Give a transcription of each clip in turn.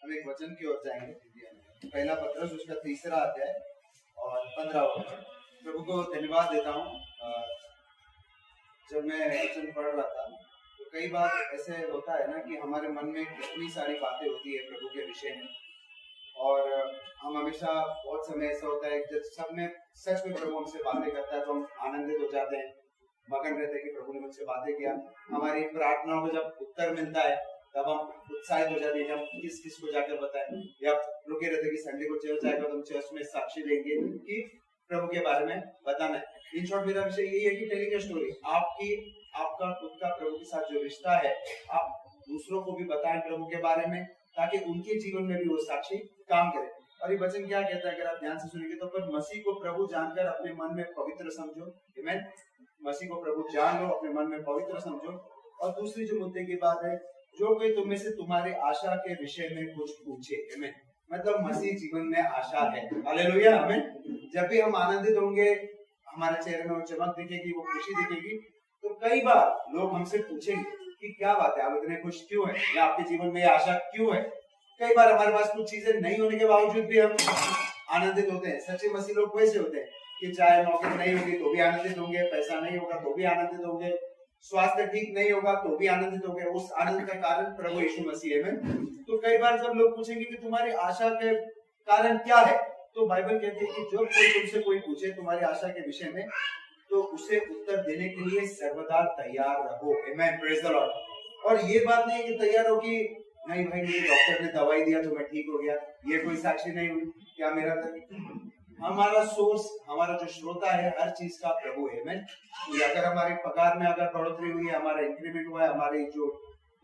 हम एक वचन की ओर जाएंगे। पहला पत्रस उसका 3रा अध्याय और 15वां वचन। प्रभु को धन्यवाद देता हूँ। जब मैं वचन पढ़ रहा था तो कई बार ऐसे होता है ना कि हमारे मन में कितनी सारी बातें होती है प्रभु के विषय में, और हम हमेशा बहुत समय ऐसा होता है जब सब में सच में प्रभु हमसे बातें करता है तो हम आनंदित हो जाते हैं, मगन रहते हैं कि प्रभु ने मुझसे बातें किया। हमारी प्रार्थनाओं को जब उत्तर मिलता है तब हम उत्साहित हो जाते हैं, हम किस किस को जाकर बताएं, या रुके रहते कि संडे को चर्च आएगा तो हम चर्च में साक्षी देंगे कि प्रभु के बारे में बताना है। इन शॉर्ट मेरा विषय यही है कि टेलिंग अ स्टोरी, आपका खुद का प्रभु के साथ जो रिश्ता है आप दूसरों को भी बताएं प्रभु के बारे में, ताकि उनके जीवन में भी वो साक्षी काम करे। और ये वचन क्या कहता है अगर आप ध्यान से सुनेंगे तो, पर मसीह को प्रभु जानकर अपने मन में पवित्र समझो। आमीन। मसीह को प्रभु जान लो, अपने मन में पवित्र समझो। और दूसरी जो मुद्दे की बात है, जो कोई तुम में से तुम्हारी आशा के विषय में कुछ पूछे। आमीन। मतलब मसीह जीवन में आशा है। हालेलुया। आमीन। जब भी हम आनंदित होंगे, हमारे चेहरे में वो चमक दिखेगी, वो खुशी दिखेगी, तो कई बार लोग हमसे पूछेंगे कि क्या बात है, आप इतने खुश क्यों है, या आपके जीवन में आशा क्यों है। कई बार हमारे पास कुछ चीजें नहीं होने के बावजूद भी हम आनंदित होते हैं। सच्चे मसीह लोग वैसे होते हैं कि चाहे नौकरी नहीं होगी तो भी आनंदित होंगे, पैसा नहीं होगा तो भी आनंदित होंगे, स्वास्थ्य ठीक नहीं होगा तो भी आनंदित होंगे। उस आनंद का कारण प्रभु यीशु मसीह है। तो कई बार जब लोग पूछेंगे कि तुम्हारी आशा के कारण क्या है, तो बाइबल कहती है कि जो कोई तुमसे कोई पूछे तुम्हारी आशा के विषय में, तो उसे उत्तर देने के लिए सर्वदा तैयार रहो। आमेन। Praise the lord. और ये बात नहीं कि तैयार हो कि नहीं भाई मुझे डॉक्टर ने दवाई दिया तो मैं ठीक हो गया, ये कोई साक्षी नहीं हुई क्या मेरा हमारा सोर्स, हमारा जो श्रोता है हर चीज का प्रभु है। आमीन। अगर हमारे पगार में अगर बढ़ोतरी हुई है, हमारा इंक्रीमेंट हुआ है, हमारी जो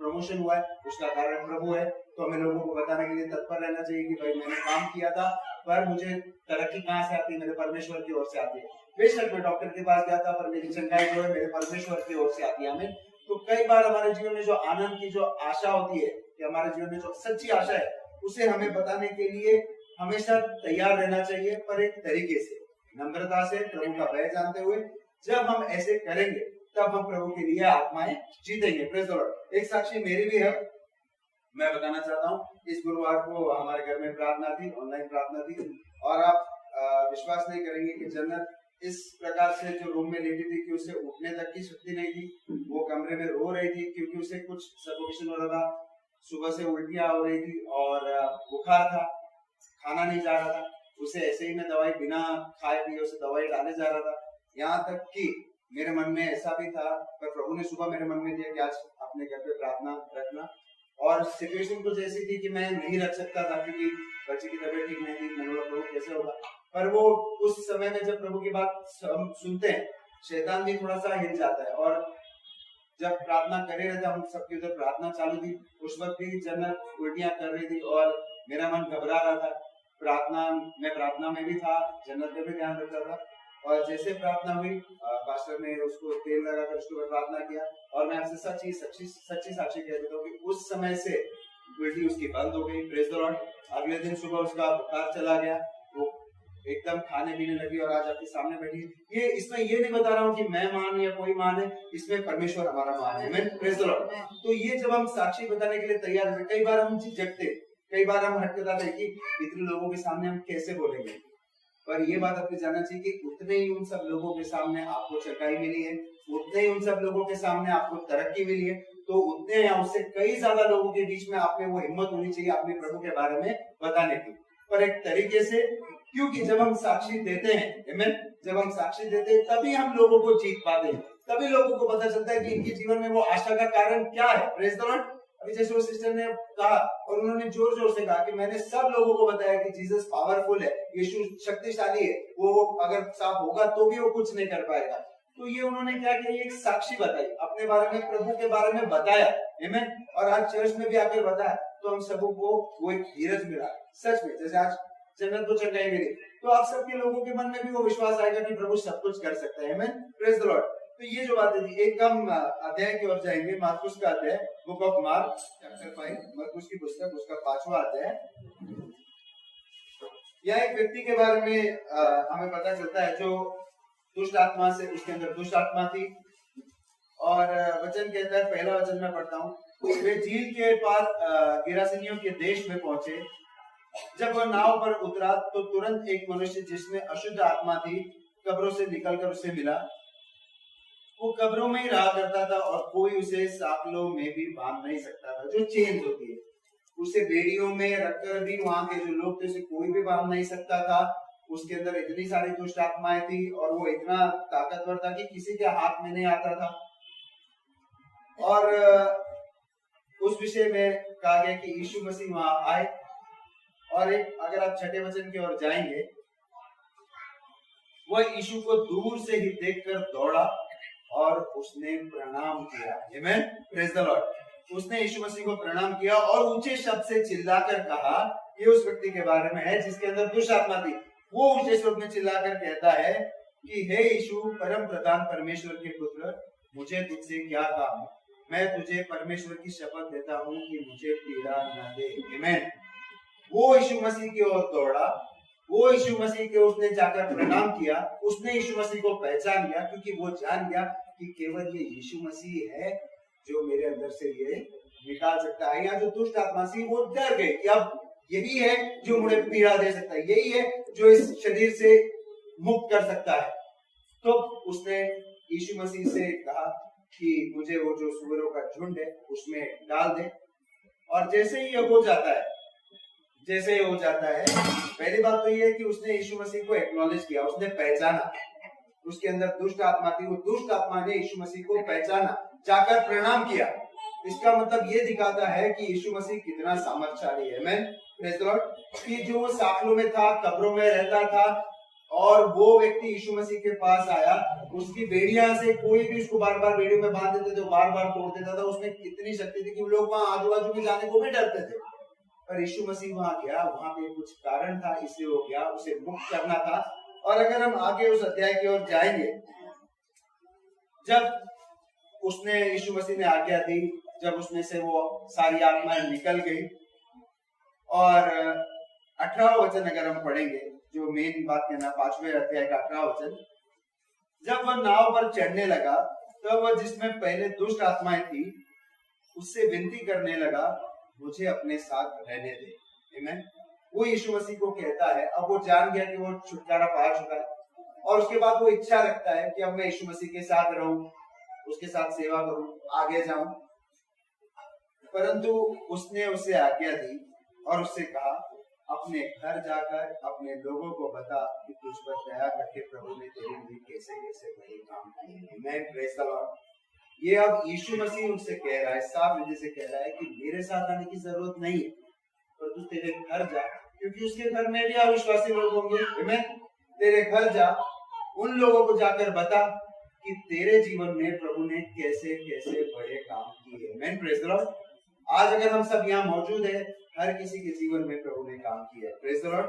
प्रमोशन हुआ है, उसका कारण प्रभु है, तो हमें लोगों को बताने के लिए तत्पर रहना चाहिए कि भाई मैंने काम किया था, पर मुझे तरक्की कहाँ से आती है, मेरे परमेश्वर की ओर से आती है। बेशक मैं डॉक्टर के पास गया था पर मेरी चंगाई जो है मेरे परमेश्वर की ओर से आती है। हमें तो कई बार हमारे जीवन में जो आनंद की जो आशा होती है, कि हमारे जीवन में जो सच्ची आशा है, उसे हमें बताने के लिए हमेशा तैयार रहना चाहिए, पर एक तरीके से, नम्रता से, प्रभु का भय जानते हुए। जब हम ऐसे करेंगे तब हम प्रभु के लिए आत्माएं जीतेंगे। Praise the Lord. एक साक्षी मेरी भी है, मैं बताना चाहता हूँ। इस गुरुवार को हमारे घर में प्रार्थना थी, ऑनलाइन प्रार्थना थी, और आप विश्वास नहीं करेंगे कि जन्नत इस प्रकार से जो रूम में लेटी थी कि उसे उठने तक की शक्ति नहीं थी। वो कमरे में रो रही थी क्योंकि उसे कुछ सफोकेशन हो रहा था, सुबह से उल्टियां हो रही थी और बुखार था, खाना नहीं जा रहा था। उसे ऐसे ही मैं दवाई बिना खाए पिए उसे दवाई डाले जा रहा था। यहाँ तक कि मेरे मन में ऐसा भी था, पर प्रभु ने सुबह मेरे मन में दिया कि आज अपने घर पे प्रार्थना रखना। और सिचुएशन कुछ ऐसी थी कि मैं नहीं रख सकता था क्योंकि बच्चे की तबीयत ठीक नहीं थी। मैंने बोला प्रभु कैसे होगा, पर वो उस समय में जब प्रभु की बात हम सुनते हैं, शैतान भी थोड़ा सा हिल जाता है। और जब प्रार्थना कर रहे थे, हम सबकी उधर प्रार्थना चालू थी, उस वक्त भी जन्नत उल्टियां कर रही थी और मेरा मन घबरा रहा था। मैं प्रार्थना में भी था, जन्नत पे भी ध्यान रख रहा था। और जैसे प्रार्थना हुई, पास्टर ने उसको तेल लगाकर उसके ऊपर प्रार्थना किया, और मैं आपसे सच्ची साक्षी कह देता हूँ कि उस समय से उल्टी उसकी बंद हो गई। Praise the Lord. अगले दिन सुबह उसका बुखार चला गया, वो एकदम खाने पीने लगी और आज आपके सामने बैठी। ये इसमें ये नहीं बता रहा हूँ कि मैं महान या कोई महान है, इसमें परमेश्वर हमारा महान है। आमीन। Praise the Lord. तो ये जब हम साक्षी बताने के लिए तैयार हैं, कई बार हम झिझकते, कई बार हम हटकताते कि इतने लोगों के सामने हम कैसे बोलेंगे। पर ये बात आपको जानना चाहिए कि उतने ही उन सब लोगों के सामने आपको चंगाई मिली है, उतने ही उन सब लोगों के सामने आपको तरक्की मिली है, तो उतने या उससे कई ज्यादा लोगों के बीच में आप में वो हिम्मत होनी चाहिए अपने प्रभु के बारे में बताने की, पर एक तरीके से। क्योंकि जब हम साक्षी देते हैं, आमीन, जब हम साक्षी देते हैं तभी हम लोगों को जीत पाते हैं, तभी लोगों को पता चलता है कि इनके जीवन में वो आशा का कारण क्या है। Praise the Lord. अभी जैसे वो सिस्टर ने कहा और उन्होंने जोर जोर से कहा कि मैंने सब लोगों को बताया कि जीसस पावरफुल है, यीशु शक्तिशाली है, वो अगर साफ होगा तो भी वो कुछ नहीं कर पाएगा। तो ये उन्होंने क्या किया, एक साक्षी बताई, अपने बारे में, प्रभु के बारे में बताया। आमीन। और आज चर्च में भी आकर बताया, तो हम सबों को वो एक धीरज मिला। सच में जैसे आज जन्नत को चंगाई मिली, तो आप सबके लोगों के मन में भी वो विश्वास आएगा कि प्रभु सब कुछ कर सकता है। आमीन। Praise the Lord. तो ये जो बातें थी, एक हम अध्याय की ओर जाएंगे, मार्कुस का अध्याय, book of Mark chapter 5, Markus की पुस्तक, उसका 5वां अध्याय। यह एक व्यक्ति के बारे में हमें पता चलता है जो दुष्ट आत्मा से, उसके अंदर दुष्ट आत्मा थी। और वचन कहता है, पहला वचन मैं पढ़ता हूँ, वे झील के पार गिरासिनियों के देश में पहुंचे। जब वह नाव पर उतरा तो तुरंत एक मनुष्य जिसमें अशुद्ध आत्मा थी कब्रों से निकलकर उसे मिला। वो कब्रों में ही रहा करता था और कोई उसे साकलों में भी बांध नहीं सकता था, जो चेन होती है उसे बेड़ियों में रखकर भी वहां के जो लोग थे उसे कोई भी बांध नहीं सकता था। उसके अंदर इतनी सारी दुष्ट आत्माएं थी और वो इतना ताकतवर था कि किसी के हाथ में नहीं आता था। और उस विषय में कहा गया कि यीशु मसीह वहां आए और एक, अगर आप छठे वचन की ओर जाएंगे, वह यीशु को दूर से ही देखकर दौड़ा और उसने प्रणाम किया। आमेन, प्रेज द लॉर्ड। उसने यीशु मसीह को प्रणाम किया और ऊंचे शब्द से चिल्लाकर कहा, ये उस व्यक्ति के बारे में है जिसके अंदर दुष्ट आत्मा थी। वो ऊंचे शब्द में चिल्लाकर कहता है कि हे यीशु, परम प्रधान परमेश्वर के पुत्र, मुझे तुझसे क्या काम? मैं तुझे परमेश्वर की शपथ देता हूँ कि मुझे पीड़ा न दे। आमेन। वो यीशु मसीह की ओर दौड़ा, वो यीशु मसीह के उसने जाकर प्रणाम किया। उसने यीशु मसीह को पहचान लिया क्योंकि वो जान गया कि केवल ये यीशु मसीह है जो मेरे अंदर से ये निकाल सकता है। यहाँ जो दुष्ट आत्मा थी वो डर गई कि अब यही है जो मुझे पीड़ा दे सकता है, यही है जो इस शरीर से मुक्त कर सकता है। तो उसने यीशु मसीह से कहा कि मुझे वो जो सूअरों का झुंड है उसमें डाल दे। और जैसे ही ये हो जाता है, पहली बात तो ये है कि उसने यीशु मसीह को एक्नॉलेज किया, उसने पहचाना। उसके अंदर दुष्ट आत्मा थी, वो दुष्ट आत्मा ने यीशु मसीह को पहचाना, जाकर प्रणाम किया। इसका मतलब ये दिखाता है कि यीशु मसीह कितना सामर्थ्यशाली है। आमेन, प्रेज़ द लॉर्ड। कि जो साखलों में था, कब्रों में रहता था, और वो व्यक्ति यीशु मसीह के पास आया, उसकी बेड़ियां से कोई भी उसको बार बार बेड़ियों में बांध देते थे, बार बार तोड़ देता था। उसमें कितनी शक्ति थी कि लोग वहां आजू बाजू में जाने को भी डरते थे। पर यीशु मसीह वहां गया, वहां पे कुछ कारण था, इसलिए वो गया, उसे मुक्त करना था। और अगर हम आगे उस अध्याय की ओर जाएंगे, जब उसने यीशु मसीह ने आज्ञा दी, जब उसमें से वो सारी आत्माएं निकल गई, और 18वां वचन अगर हम पढ़ेंगे, जो मेन बात कहना 5वें अध्याय का 18वां वचन, जब वह नाव पर चढ़ने लगा तब वह जिसमें पहले दुष्ट आत्माएं थी उससे विनती करने लगा, मुझे अपने साथ रहने दे। आमीन। वो यीशु मसीह को कहता है, अब वो जान गया कि वो छुटकारा पा चुका है, और उसके बाद वो इच्छा रखता है कि अब मैं यीशु मसीह के साथ रहूं, उसके साथ सेवा करूं, आगे जाऊं। परंतु उसने उसे आज्ञा दी और उससे कहा, अपने घर जाकर अपने लोगों को बता कि तुझ पर दया करके प्रभु ने तेरे लिए कैसे कैसे बड़े काम किए। आमीन, प्रेज़ द लॉर्ड। ये अब यीशु मसीह उनसे कह रहा है, साफ विधि से कह रहा है कि मेरे साथ आने की जरूरत नहीं है, पर तू तेरे घर जा, क्योंकि उसके घर में भी अविश्वासी लोग होंगे। आमीन। तेरे घर जा, उन लोगों को जाकर बता कि तेरे जीवन में प्रभु ने कैसे कैसे बड़े काम किए। आमीन, प्रेज़ द लॉर्ड। आज अगर हम सब यहाँ मौजूद है, हर किसी के जीवन में प्रभु ने काम किया है। Praise the Lord.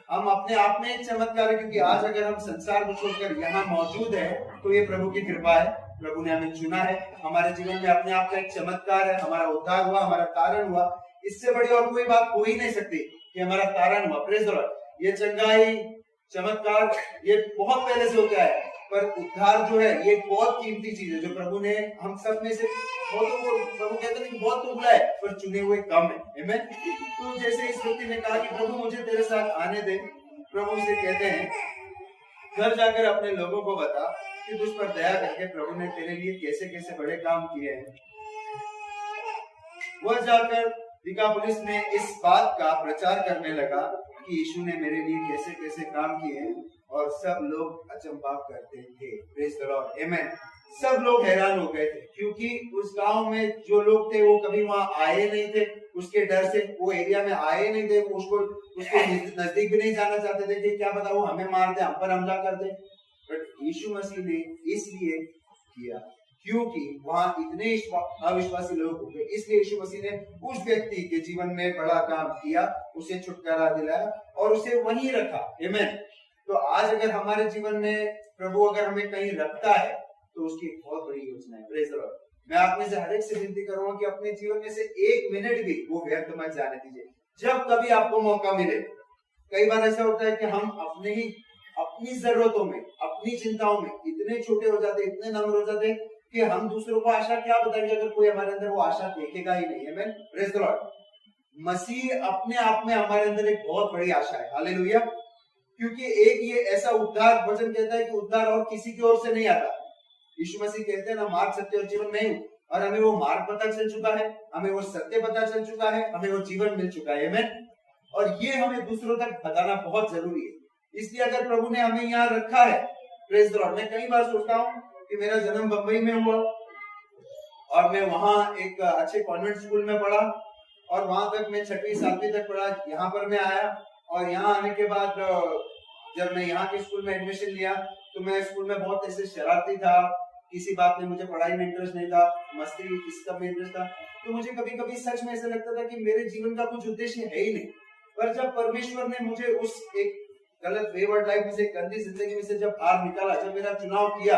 हम अपने आप में एक चमत्कार है, क्योंकि आज अगर हम संसार को छोड़कर यहाँ मौजूद है तो ये प्रभु की कृपा है। प्रभु ने हमें चुना है, हमारे जीवन में अपने आप का एक चमत्कार है, हमारा उद्धार हुआ, हमारा तारण हुआ। इससे बड़ी और कोई बात हो ही नहीं सकती कि हमारा तारण हुआ। Praise the Lord. ये चंगाई, चमत्कार, ये बहुत पहले से होता है, पर उद्धार जो है ये बहुत कीमती चीज है, जो प्रभु ने हम सब में से बहुतों को, प्रभु कहते हैं कि बहुत तो बुलाए पर चुने हुए कम है। आमीन। तो जैसे इस व्यक्ति ने कहा कि प्रभु मुझे तेरे साथ आने दे, प्रभु से कहते हैं, घर जाकर अपने लोगों को बता कि तुझ पर दया करके प्रभु ने तेरे लिए कैसे कैसे बड़े काम किए हैं। वह जाकर दिकापुलिस में इस बात का प्रचार करने लगा कि यीशु ने मेरे लिए कैसे कैसे काम किए हैं, और सब लोग अचंभा करते थे। Praise the Lord. आमीन। सब लोग हैरान हो गए थे, क्योंकि उस गांव में जो लोग थे वो कभी वहां आए नहीं थे, उसके डर से वो एरिया में आए नहीं थे, उसके नजदीक भी नहीं जाना चाहते थे कि क्या पता वो हमें मार दे, हम पर हमला कर दे। बट यीशु मसीह ने इसलिए किया क्योंकि वहां इतने अविश्वासी लोग हो गए, इसलिए यीशु मसीह ने उस व्यक्ति के जीवन में बड़ा काम किया, उसे छुटकारा दिलाया और उसे वहीं रखा। आमीन। तो आज अगर हमारे जीवन में प्रभु अगर हमें कहीं रखता है तो उसकी एक बहुत बड़ी योजना है। Praise the Lord. मैं आप में से हर एक से विनती करूंगा कि अपने जीवन में से एक मिनट भी वो व्यर्थ मत जाने दीजिए। जब कभी आपको मौका मिले, कई बार ऐसा होता है कि हम अपनी जरूरतों में, अपनी चिंताओं में इतने छोटे हो जाते, इतने नम्र हो जाते कि हम दूसरों को आशा क्या बताएंगे अगर कोई हमारे अंदर वो आशा देखेगा ही नहीं। आमीन, प्रेज द लॉर्ड। मसीह अपने आप में हमारे अंदर एक बहुत बड़ी आशा है, हालेलुया। क्योंकि एक ये ऐसा उद्धार, वचन कहता है कि उद्धार और किसी की ओर से नहीं आता। यीशु मसीह कहते हैं ना, मार्ग सत्य और जीवन नहीं, और हमें वो मार्ग पता चल चुका है, हमें वो सत्य पता चल चुका है, हमें वो जीवन मिल चुका है। आमीन। और ये हमें दूसरों तक बताना बहुत जरूरी है। इसलिए अगर प्रभु ने हमें यहाँ रखा है, प्रेज द लॉर्ड। मैं कई बार सोचता हूँ कि मेरा जन्म बंबई में हुआ और मैं वहां एक अच्छे कॉन्वेंट स्कूल में पढ़ा और वहां तक मैं 6वीं 7वीं तक पढ़ा। यहाँ पर मैं आया और यहाँ आने के बाद जब मैं यहाँ के स्कूल में एडमिशन लिया तो मैं स्कूल में बहुत ऐसे शरारती था, किसी बात में मुझे पढ़ाई में इंटरेस्ट नहीं था, मस्ती किसी सब में इंटरेस्ट था। तो मुझे कभी कभी सच में ऐसा लगता था कि मेरे जीवन का कुछ उद्देश्य है ही नहीं। पर जब परमेश्वर ने मुझे उस एक गलत वेवर्ड लाइफ में से, गंदी जिंदगी में से जब बाहर निकाला, जब मेरा चुनाव किया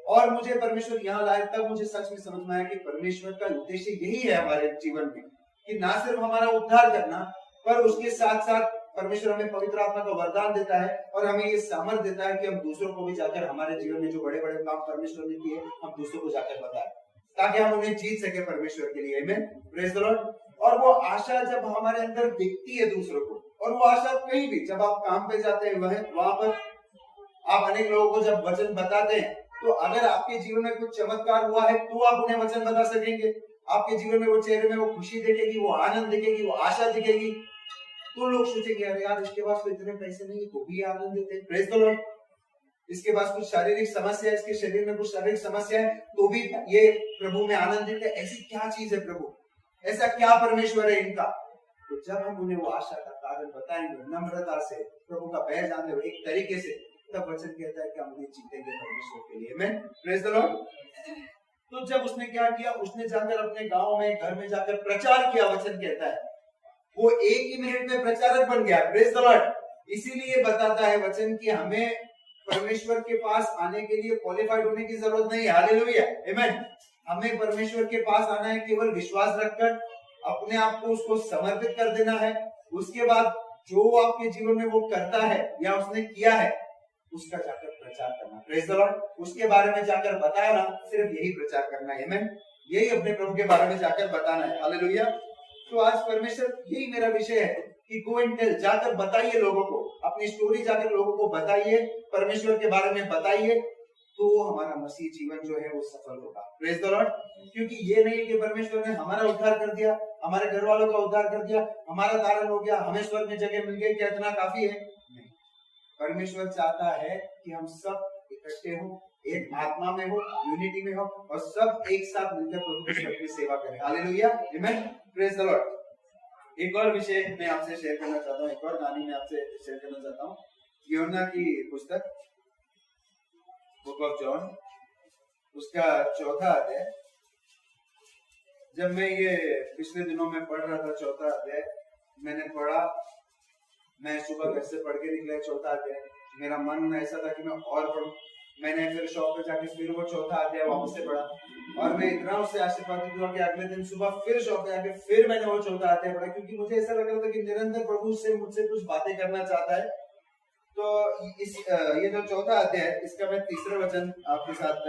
और मुझे परमेश्वर यहाँ लाया, तब मुझे सच में समझ में आया कि परमेश्वर का उद्देश्य यही है हमारे जीवन में, कि ना सिर्फ हमारा उद्धार करना, पर उसके साथ साथ परमेश्वर हमें पवित्र आत्मा का वरदान देता है और हमें ये सामर्थ देता है कि हम दूसरों को भी जाकर हमारे जीवन में जो बड़े बड़े काम परमेश्वर ने किए, हम दूसरों को जाकर बताएं, ताकि हम उन्हें जीत सके परमेश्वर के लिए। आमीन, प्रेज द लॉर्ड। और वो आशा जब हमारे अंदर दिखती है दूसरों को, और वो आशा कहीं भी, जब आप काम पे जाते हैं वहां पर आप अनेक लोगों को जब वचन बताते हैं, तो अगर आपके जीवन में कुछ चमत्कार हुआ है तो आप उन्हें वचन बता सकेंगे। आपके जीवन में वो चेहरे में वो खुशी दिखेगी, वो आनंद दिखेगी, वो आशा दिखेगी, तो लोग सोचेंगे अरे यार इसके पास तो इतने पैसे नहीं है तो भी आनंदित है, प्रेज द लॉर्ड। इसके पास कुछ शारीरिक समस्या है, इसके शरीर में कुछ शारीरिक समस्या है तो भी ये प्रभु में आनंदित है। ऐसी क्या चीज है प्रभु, ऐसा क्या परमेश्वर है इनका? तो जब हम उन्हें वो आशा का कारण बताएंगे नम्रता से, प्रभु का भय जानते हुए एक तरीके से, तब वचन कहता है कि हम उन्हें जीतेंगे परमेश्वर के लिए। आमीन, प्रेज द लॉर्ड। तो जब उसने क्या किया, उसने जाकर अपने गांव में, घर में जाकर प्रचार किया। वचन कहता है वो एक ही मिनट में प्रचारक बन गया, प्रेज द लॉर्ड। इसीलिए बताता है वचन कि हमें परमेश्वर के पास आने के लिए क्वालिफाइड होने की जरूरत नहीं है, हालेलुया, आमीन। हमें परमेश्वर के पास आना है केवल विश्वास रखकर, अपने आप को उसको समर्पित कर देना है। उसके बाद जो आपके जीवन में वो करता है या उसने किया है, उसका जाकर प्रचार करना, प्रेज द लॉर्ड। उसके बारे में जाकर बताना, सिर्फ यही प्रचार करना है, आमीन। यही अपने प्रभु के बारे में जाकर बताना है, हालेलुया। तो आज परमेश्वर, यही मेरा विषय है कि गो एंड टेल, जाकर बताइए लोगों को, अपनी स्टोरी जाकर लोगों को बताइए, परमेश्वर के बारे में बताइए, तो हमारा मसीह जीवन जो है वो सफल होगा, प्रेज द लॉर्ड। क्योंकि ये नहीं कि परमेश्वर ने हमारा उद्धार कर दिया, हमारे घर वालों का उद्धार कर दिया, हमारा तारण हो गया, हमें स्वर्ग में जगह मिल गई, क्या इतना काफी है? नहीं। परमेश्वर चाहता है कि हम सब इकट्ठे हो, एक आत्मा में हो, यूनिटी में हो, और सब एक साथ मिलकर प्रभु की सेवा करें, हालेलुया, आमीन, प्रेज द लॉर्ड। एक और विषय मैं आपसे शेयर करना चाहता हूँ, एक और कहानी मैं आपसे शेयर करना चाहता हूँ। यूहन्ना की पुस्तक, बुक ऑफ जॉन, उसका 4था अध्याय। जब मैं ये पिछले दिनों में पढ़ रहा था 4था अध्याय, मैंने पढ़ा, मैं सुबह घर से पढ़ के निकला 4था अध्याय, मेरा मन ऐसा था कि मैं और पढ़ूं। मैंने फिर शॉप पे जाके फिर वो 4था अध्याय वापस से पढ़ा, और मैं इतना उससे आशीर्वादित हुआ कि अगले दिन सुबह फिर शॉप पे जाके फिर मैंने वो 4था अध्याय पढ़ा, क्योंकि मुझे ऐसा लग रहा था कि निरंतर प्रभु से मुझसे कुछ बातें करना चाहता है। तो ये जो 4था अध्याय, इसका मैं तीसरा वचन आपके साथ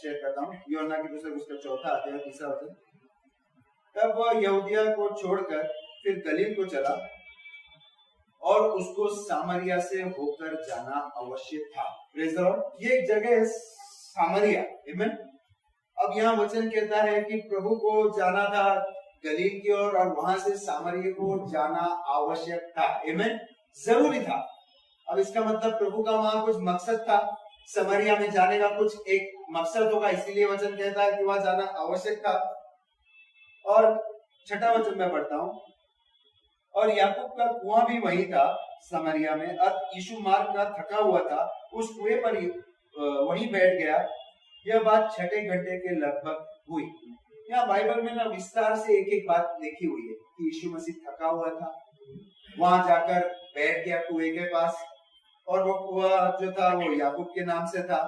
शेयर करता हूँ। यूहन्ना की पुस्तक उसका 4था अध्याय, तीसरा वचन। तब वह यहूदिया को छोड़कर फिर गलील को चला और उसको सामरिया से होकर जाना आवश्यक था, प्रेज द लॉर्ड। ये एक जगह है सामरिया, आमीन। अब यहाँ वचन कहता है कि प्रभु को जाना था गलील की ओर, और वहां से सामरिया को जाना आवश्यक था, आमीन, जरूरी था। अब इसका मतलब प्रभु का वहां कुछ मकसद था, समरिया में जाने का कुछ एक मकसद होगा, इसीलिए वचन कहता है कि वहां जाना आवश्यक था। और 6ठा वचन में पढ़ता हूं, और याकूब का कुआं भी वही था समरिया में। अब यीशु मार्ग का थका हुआ था, उस कुएं पर वही बैठ गया। यह बात 6ठे घंटे के लगभग हुई। यहाँ बाइबल में ना विस्तार से एक एक बात लिखी हुई है कि यीशु मसीह थका हुआ था, वहां जाकर बैठ गया कुएं के पास, और वो कुआं जो था वो याकूब के नाम से था,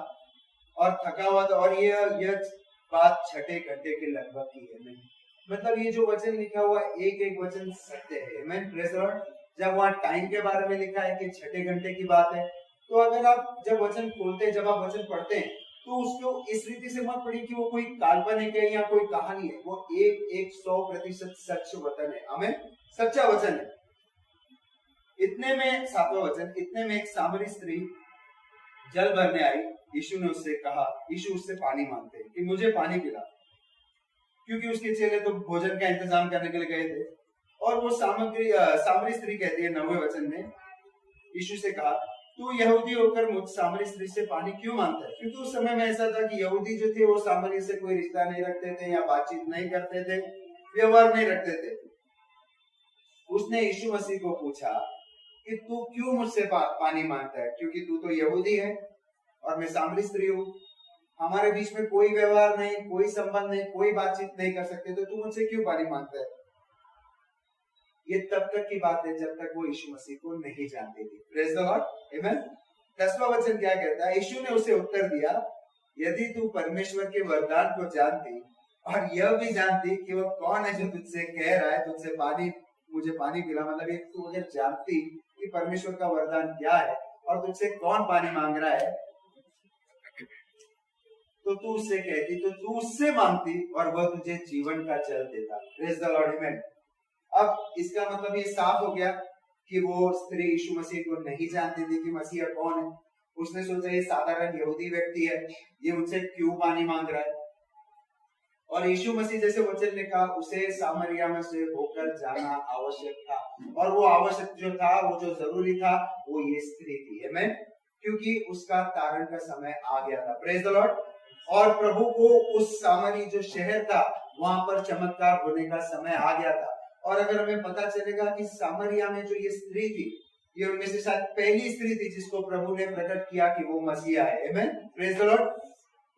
और थका हुआ था। और यह बात 6ठे घंटे के लगभग की है। मतलब ये जो वचन लिखा हुआ एक एक वचन सत्य है, आमीन, प्रेज द लॉर्ड। जब वहां टाइम के बारे में लिखा है कि 6ठे घंटे की बात है, तो अगर आप जब वचन खोलते हैं, जब आप वचन पढ़ते हैं, तो उसको इस रीति से मत पढ़ी कि वो कोई काल्पनिक है या कोई कहानी है। वो एक 100% सच वचन है। हमें सच्चा वचन है। इतने में 7वां वचन, इतने में एक सामरी स्त्री जल भरने आई। यीशु ने उससे कहा, यीशु उससे पानी मांगते हैं कि मुझे पानी पिला, क्योंकि उसके चेले तो भोजन का इंतजाम करने के लिए गए थे। और वो सामरी स्त्री कहती है 9वें वचन में, यीशु से कहा, तू यहूदी होकर मुझ सामरी स्त्री से पानी क्यों मांगता है? क्योंकि उस समय में ऐसा था कि यहूदी जो थे वो सामरी से कोई रिश्ता नहीं रखते थे या बातचीत नहीं करते थे, व्यवहार नहीं रखते थे। उसने यीशु मसीह को पूछा कि तू क्यों मुझसे पानी मांगता है? क्योंकि तू तो यहूदी है और मैं सामरी स्त्री हूँ, हमारे बीच में कोई व्यवहार नहीं, कोई संबंध नहीं, कोई बातचीत नहीं कर सकते, तो तू मुझसे क्यों पानी मांगता है? ये तब तक की बात है जब तक वो यीशु मसीह को नहीं जानती थी। प्रेज़ द लॉर्ड, आमेन। 10वां वचन क्या कहता है? यीशु ने उसे उत्तर दिया, यदि तू परमेश्वर के वरदान को जानती और यह भी जानती कि वह कौन है जो तुझसे कह रहा है तुझसे पानी, मुझे पानी पिला, मतलब एक तू अगर जानती कि परमेश्वर का वरदान क्या है और तुझसे कौन पानी मांग रहा है, तो तू उससे कहती, तो तू उससे मांगती और वह तुझे जीवन का जल देता। प्रेज़ द लॉर्ड, आमेन। अब इसका मतलब ये साफ हो गया कि वो स्त्री यीशु मसीह को नहीं जानती थी कि मसीहा कौन है। उसने सोचा ये साधारण यहूदी व्यक्ति है, ये मुझसे क्यों पानी मांग रहा है। और यीशु मसीह जैसे वचन ने कहा, उसे सामरिया में से होकर जाना आवश्यक था, और वो आवश्यक जो था, वो जो जरूरी था, वो ये स्त्री थी, आमेन, क्योंकि उसका तारण का समय आ गया था। Praise the lord. और प्रभु को उस सामरी जो शहर था वहां पर चमत्कार होने का समय आ गया था। और अगर हमें पता चलेगा कि सामरिया में जो ये स्त्री थी, ये उनमें से शायद पहली स्त्री थी जिसको प्रभु ने प्रकट किया कि वो मसीहा है, आमेन, प्रेज़ द लॉर्ड।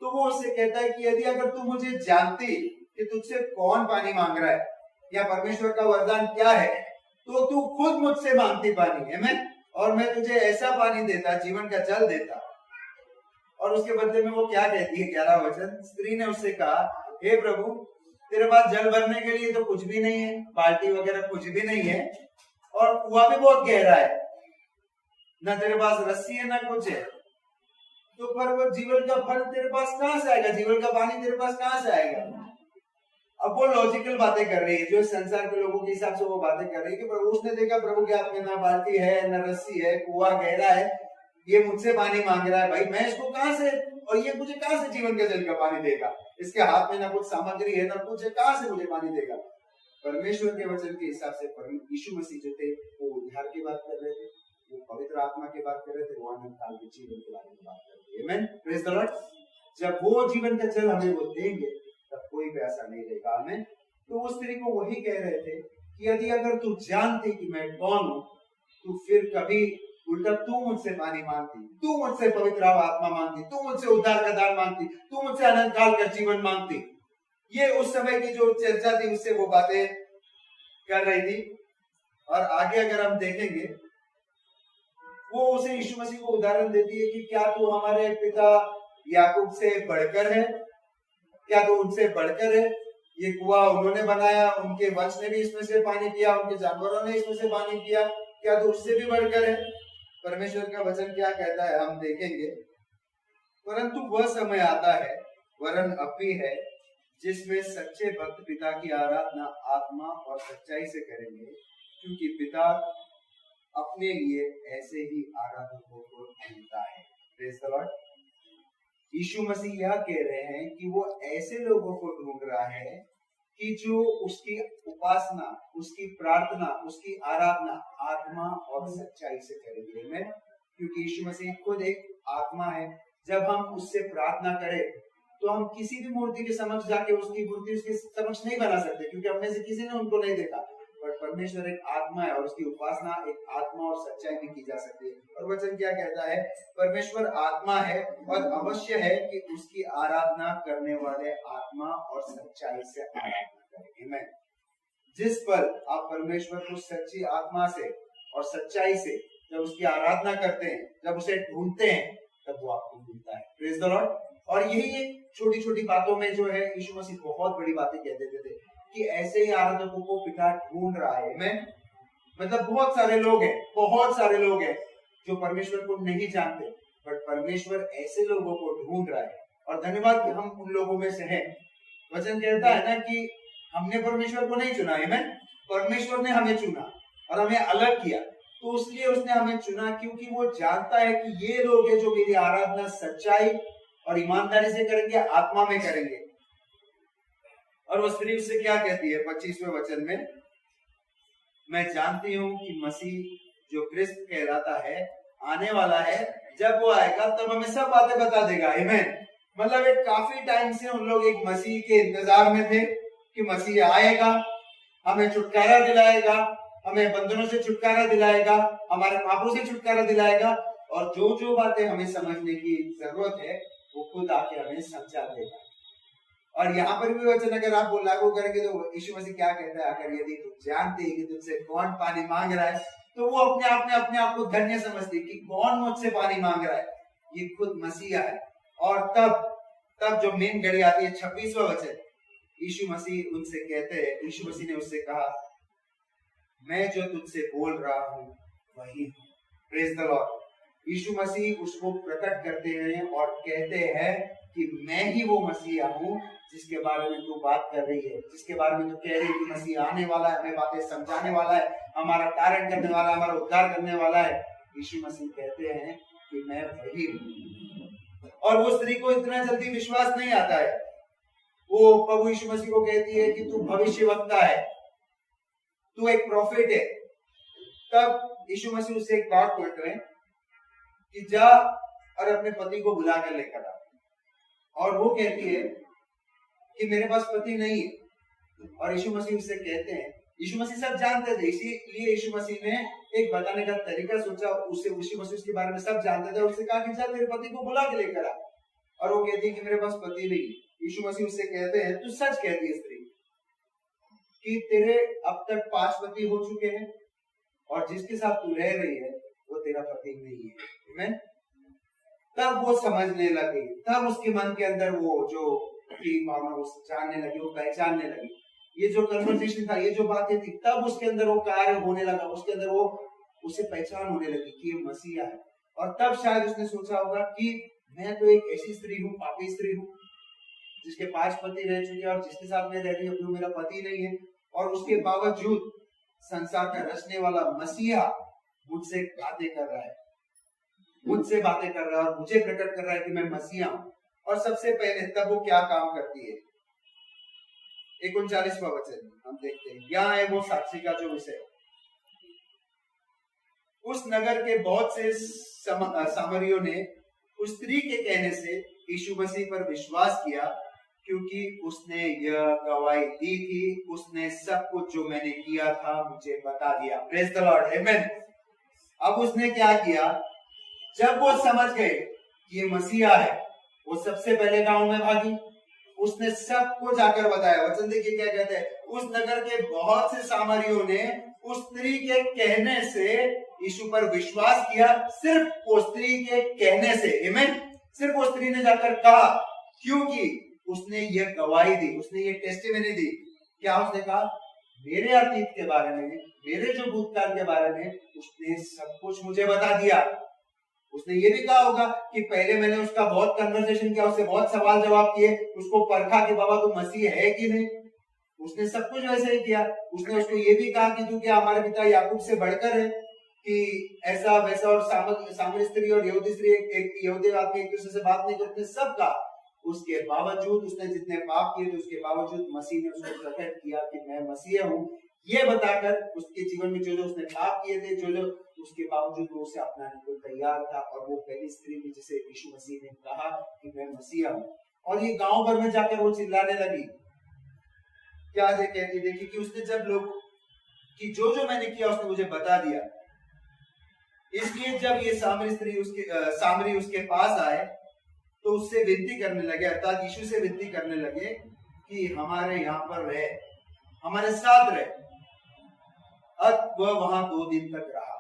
तो वो उससे कहता है कि यदि अगर तू मुझे जानती कि तुझसे कौन पानी मांग रहा है या परमेश्वर का वरदान क्या है, तो तू खुद मुझसे मांगती पानी, आमेन, और मैं तुझे ऐसा पानी देता, जीवन का जल देता। और उसके बदले में वो क्या कहती है? 11वां वचन, स्त्री ने उससे कहा, हे प्रभु, तेरे पास जल भरने के लिए तो कुछ भी नहीं है, बाल्टी वगैरह कुछ भी नहीं है, और कुआं भी बहुत गहरा है, ना तेरे पास रस्सी है ना कुछ है, तो पर वो जीवन का फल तेरे पास कहां से आएगा? जीवन का पानी तेरे पास कहां से आएगा? अब वो लॉजिकल बातें कर रही है, जो संसार के लोगों के हिसाब से वो बातें कर रही है कि प्रभु, उसने देखा प्रभु के हाथ में ना बाल्टी है ना रस्सी है, कुआं गहरा है, ये मुझसे पानी मांग रहा है, भाई मैं इसको कहां से, और ये मुझे कहां से जीवन के जल का पानी देगा? इसके हाथ में ना कुछ सामग्री है ना कुछ है, कहां से मुझे पानी देगा? परमेश्वर के वचन के हिसाब से यीशु मसीह जो थे वो उद्धार की बात कर रहे थे, वो पवित्र आत्मा की बात कर रहे थे, वो अनंत काल के जीवन के बारे में बात कर रहे थे, आमेन, प्रेज़ द लॉर्ड। जब वो जीवन का जल हमें वो देंगे तब कोई प्यासा नहीं रहेगा, आमेन। तो वो स्त्री को वही कह रहे थे कि यदि अगर तू जानती कि मैं कौन हूं, तो फिर कभी उल्टा तू मुझसे पानी मांगती, तू मुझसे पवित्र आत्मा मांगती, तू मुझसे उद्धार का दान मांगती, तू मुझसे अनंत काल का जीवन मांगती। ये उस समय की जो चर्चा थी उससे वो बातें कर रही थी। और आगे अगर हम देखेंगे, वो उसे यीशु मसीह को उदाहरण देती है कि क्या तू हमारे पिता याकूब से बढ़कर है? क्या तू उनसे बढ़कर है? ये कुआं उन्होंने बनाया, उनके वंश ने भी इसमें से पानी पिया, उनके जानवरों ने इसमें से पानी पिया, क्या तू उससे भी बढ़कर है? परमेश्वर का वचन क्या कहता है हम देखेंगे। परंतु वह समय आता है, वरन अब भी है, जिसमें सच्चे भक्त पिता की आराधना आत्मा और सच्चाई से करेंगे, क्योंकि पिता अपने लिए ऐसे ही आराधकों को ढूंढता है। Praise the lord. Yeshu Masih यह कह रहे हैं कि वो ऐसे लोगों को ढूंढ रहा है कि जो उसकी उपासना, उसकी प्रार्थना, उसकी आराधना आत्मा और सच्चाई से करेंगे, आमीन, क्योंकि यीशु मसीह खुद एक आत्मा है। जब हम उससे प्रार्थना करें तो हम किसी भी मूर्ति के समक्ष जाके उसकी मूर्ति उसके समक्ष नहीं बना सकते, क्योंकि हमने से किसी ने उनको नहीं देखा। पर परमेश्वर एक आत्मा है और उसकी उपासना एक आत्मा और सच्चाई में की जा सकती है। और वचन क्या कहता है? परमेश्वर आत्मा है और अवश्य है कि उसकी आराधना करने वाले आत्मा और सच्चाई से आराधना करेंगे। जिस पर आप परमेश्वर को सच्ची आत्मा से और सच्चाई से जब उसकी आराधना करते हैं, जब उसे ढूंढते हैं, तब वो आपको मिलता है। Praise the lord. और यही छोटी छोटी बातों में जो है यीशु मसीह बहुत बड़ी बातें कह देते थे कि ऐसे ही आराधकों को पिता ढूंढ रहा है। मैं मतलब बहुत सारे लोग हैं जो परमेश्वर को नहीं जानते, बट परमेश्वर ऐसे लोगों को ढूंढ रहा है और धन्यवाद कि हम उन लोगों में से हैं। वचन कहता है ना कि हमने परमेश्वर को नहीं चुना, आमीन। परमेश्वर ने हमें चुना और हमें अलग किया, तो इसलिए उसने हमें चुना क्योंकि वो जानता है कि ये लोग हैं जो मेरी आराधना सच्चाई और ईमानदारी से करेंगे, आत्मा में करेंगे। और वो स्त्री उससे क्या कहती है 25वें वचन में, मैं जानती हूं कि मसीह जो क्रिस्त कहलाता है आने वाला है, जब वो आएगा तब हमें सब बातें बता देगा, आमीन। मतलब एक काफी टाइम से उन लोग एक मसीह के इंतजार में थे कि मसीह आएगा, हमें छुटकारा दिलाएगा, हमें बंधनों से छुटकारा दिलाएगा, हमारे पापों से छुटकारा दिलाएगा, और जो जो बातें हमें समझने की जरूरत है वो खुद आके हमें समझा देगा। और यहाँ पर भी वचन अगर आप वो लागू करेंगे तो यीशु मसीह क्या कहता है, अगर यदि तुम जानते हैं कि तुमसे कौन पानी मांग रहा है, तो वो अपने आप को धन्य समझते कि कौन मुझसे पानी मांग रहा है, ये खुद मसीहा है। और तब जो मेन घड़ी आती है 26वां वचन, यीशु मसीह उनसे कहते हैं, यीशु मसीह ने उससे कहा, मैं जो तुझसे बोल रहा हूं वही हूं। Praise the lord. Yeshu Masih उसको प्रकट करते हैं और कहते हैं कि मैं ही वो मसीहा हूं जिसके बारे में तू बात कर रही है, जिसके बारे में तू कह रही है कि मसीह आने वाला है, हमें बातें समझाने वाला है, हमारा कारण करने वाला है, हमारा उद्धार करने वाला है। यीशु मसीह कहते हैं कि मैं वही हूं। और वो स्त्री को इतना जल्दी विश्वास नहीं आता है। वो प्रभु यीशु मसीह को कहती है कि तू भविष्यवक्ता है, तू एक प्रॉफिट है। तब यीशु मसीह उससे एक बात बोलते हैं कि जा और अपने पति को बुला कर लेकर आ। और वो कहती है कि मेरे पास पति नहीं है। और यीशु मसीह उससे कहते हैं, यीशु मसीह सब जानते थे, इसीलिए यीशु मसीह ने एक बताने का तरीका सोचा। उससे यीशु मसीह उसके बारे में सब जानते थे, उससे कहा कि जा तेरे पति को बुला के लेकर आ। और वो कहती है कि मेरे पास पति नहीं। यीशु मसीह उससे कहते हैं, तू सच कहती है स्त्री कि तेरे अब तक 5 पति हो चुके हैं और जिसके साथ तू रह रही है वो तेरा पति नहीं है, आमीन। तब वो समझने लगी, तब उसके मन के अंदर वो जो भावना जानने लगी, वो पहचानने लगी। ये जो कन्वर्सेशन था, ये जो बातें थी, तब उसके अंदर वो कार्य होने लगा, उसके अंदर वो उसे पहचान होने लगी कि ये मसीहा है। और तब शायद उसने सोचा होगा कि मैं तो एक ऐसी स्त्री हूँ, पापी स्त्री हूँ, जिसके 5 पति रह चुके हैं और जिसके साथ मैं रह रही हूँ मेरा पति नहीं है, और उसके बावजूद संसार का रचने वाला मसीहा मुझसे बातें कर रहा है, मुझसे बातें कर रहा है और मुझे प्रकट कर रहा है कि मैं मसीहा हूं। और सबसे पहले तब वो क्या काम करती है, 39वां वचन हम देखते हैं। यहाँ है वो साक्षी का जो विषय। उस नगर के बहुत से सामरियों ने उस स्त्री के कहने से यीशु मसीह पर विश्वास किया, क्योंकि उसने यह गवाही दी थी, उसने सब कुछ जो मैंने किया था मुझे बता दिया। प्रेज द लॉर्ड, आमेन। अब उसने क्या किया, जब वो समझ गए कि ये मसीहा है, वो सबसे पहले गांव में भागी, उसने सबको जाकर बताया। वचन देखिए क्या कहते हैं, उस नगर के बहुत से सामरियों ने उस स्त्री के कहने से यीशु पर विश्वास किया। सिर्फ वो स्त्री के कहने से, आमीन। सिर्फ वो स्त्री ने जाकर कहा, क्योंकि उसने ये गवाही दी, उसने ये टेस्टिमनी दी। क्या उसने कहा, मेरे अतीत के बारे में, मेरे जो भूतकाल के बारे में उसने सब कुछ मुझे बता दिया। उसने ये भी कहा होगा कि पहले मैंने उसका बहुत कन्वर्सेशन किया, उससे बहुत सवाल जवाब किए, उसको परखा कि बाबा तू मसीह है कि नहीं। उसने सब कुछ वैसे ही किया। उसने उसको ये भी कहा कि तू क्या हमारे पिता याकूब से बढ़कर है, कि ऐसा वैसा। और सामरी स्त्री और यहूदी स्त्री, एक यहूदी आदमी एक दूसरे से बात नहीं करते, सब कहा। उसके बावजूद उसने जितने पाप किए थे, उसके बावजूद मसीह ने उसको प्रकट किया कि मैं मसीह हूँ, ये बताकर उसके जीवन में जो जो उसने पाप किए थे, जो जो उसके बावजूद वो उसे अपनाने को तैयार था। और वो पहली स्त्री थी जिसे यीशु मसीह ने कहा कि मैं मसीहा हूँ। और ये गांव भर में जाकर वो चिल्लाने लगी। क्या कहती, देखिए कि उसने जब लोग कि जो जो मैंने किया उसने मुझे बता दिया। इसलिए जब ये सामरी उसके पास आए तो उससे विनती करने लगे, अर्थात यीशु से विनती करने लगे कि हमारे यहाँ पर रहे, हमारे साथ रहे। अब वह वहां 2 दिन तक रहा।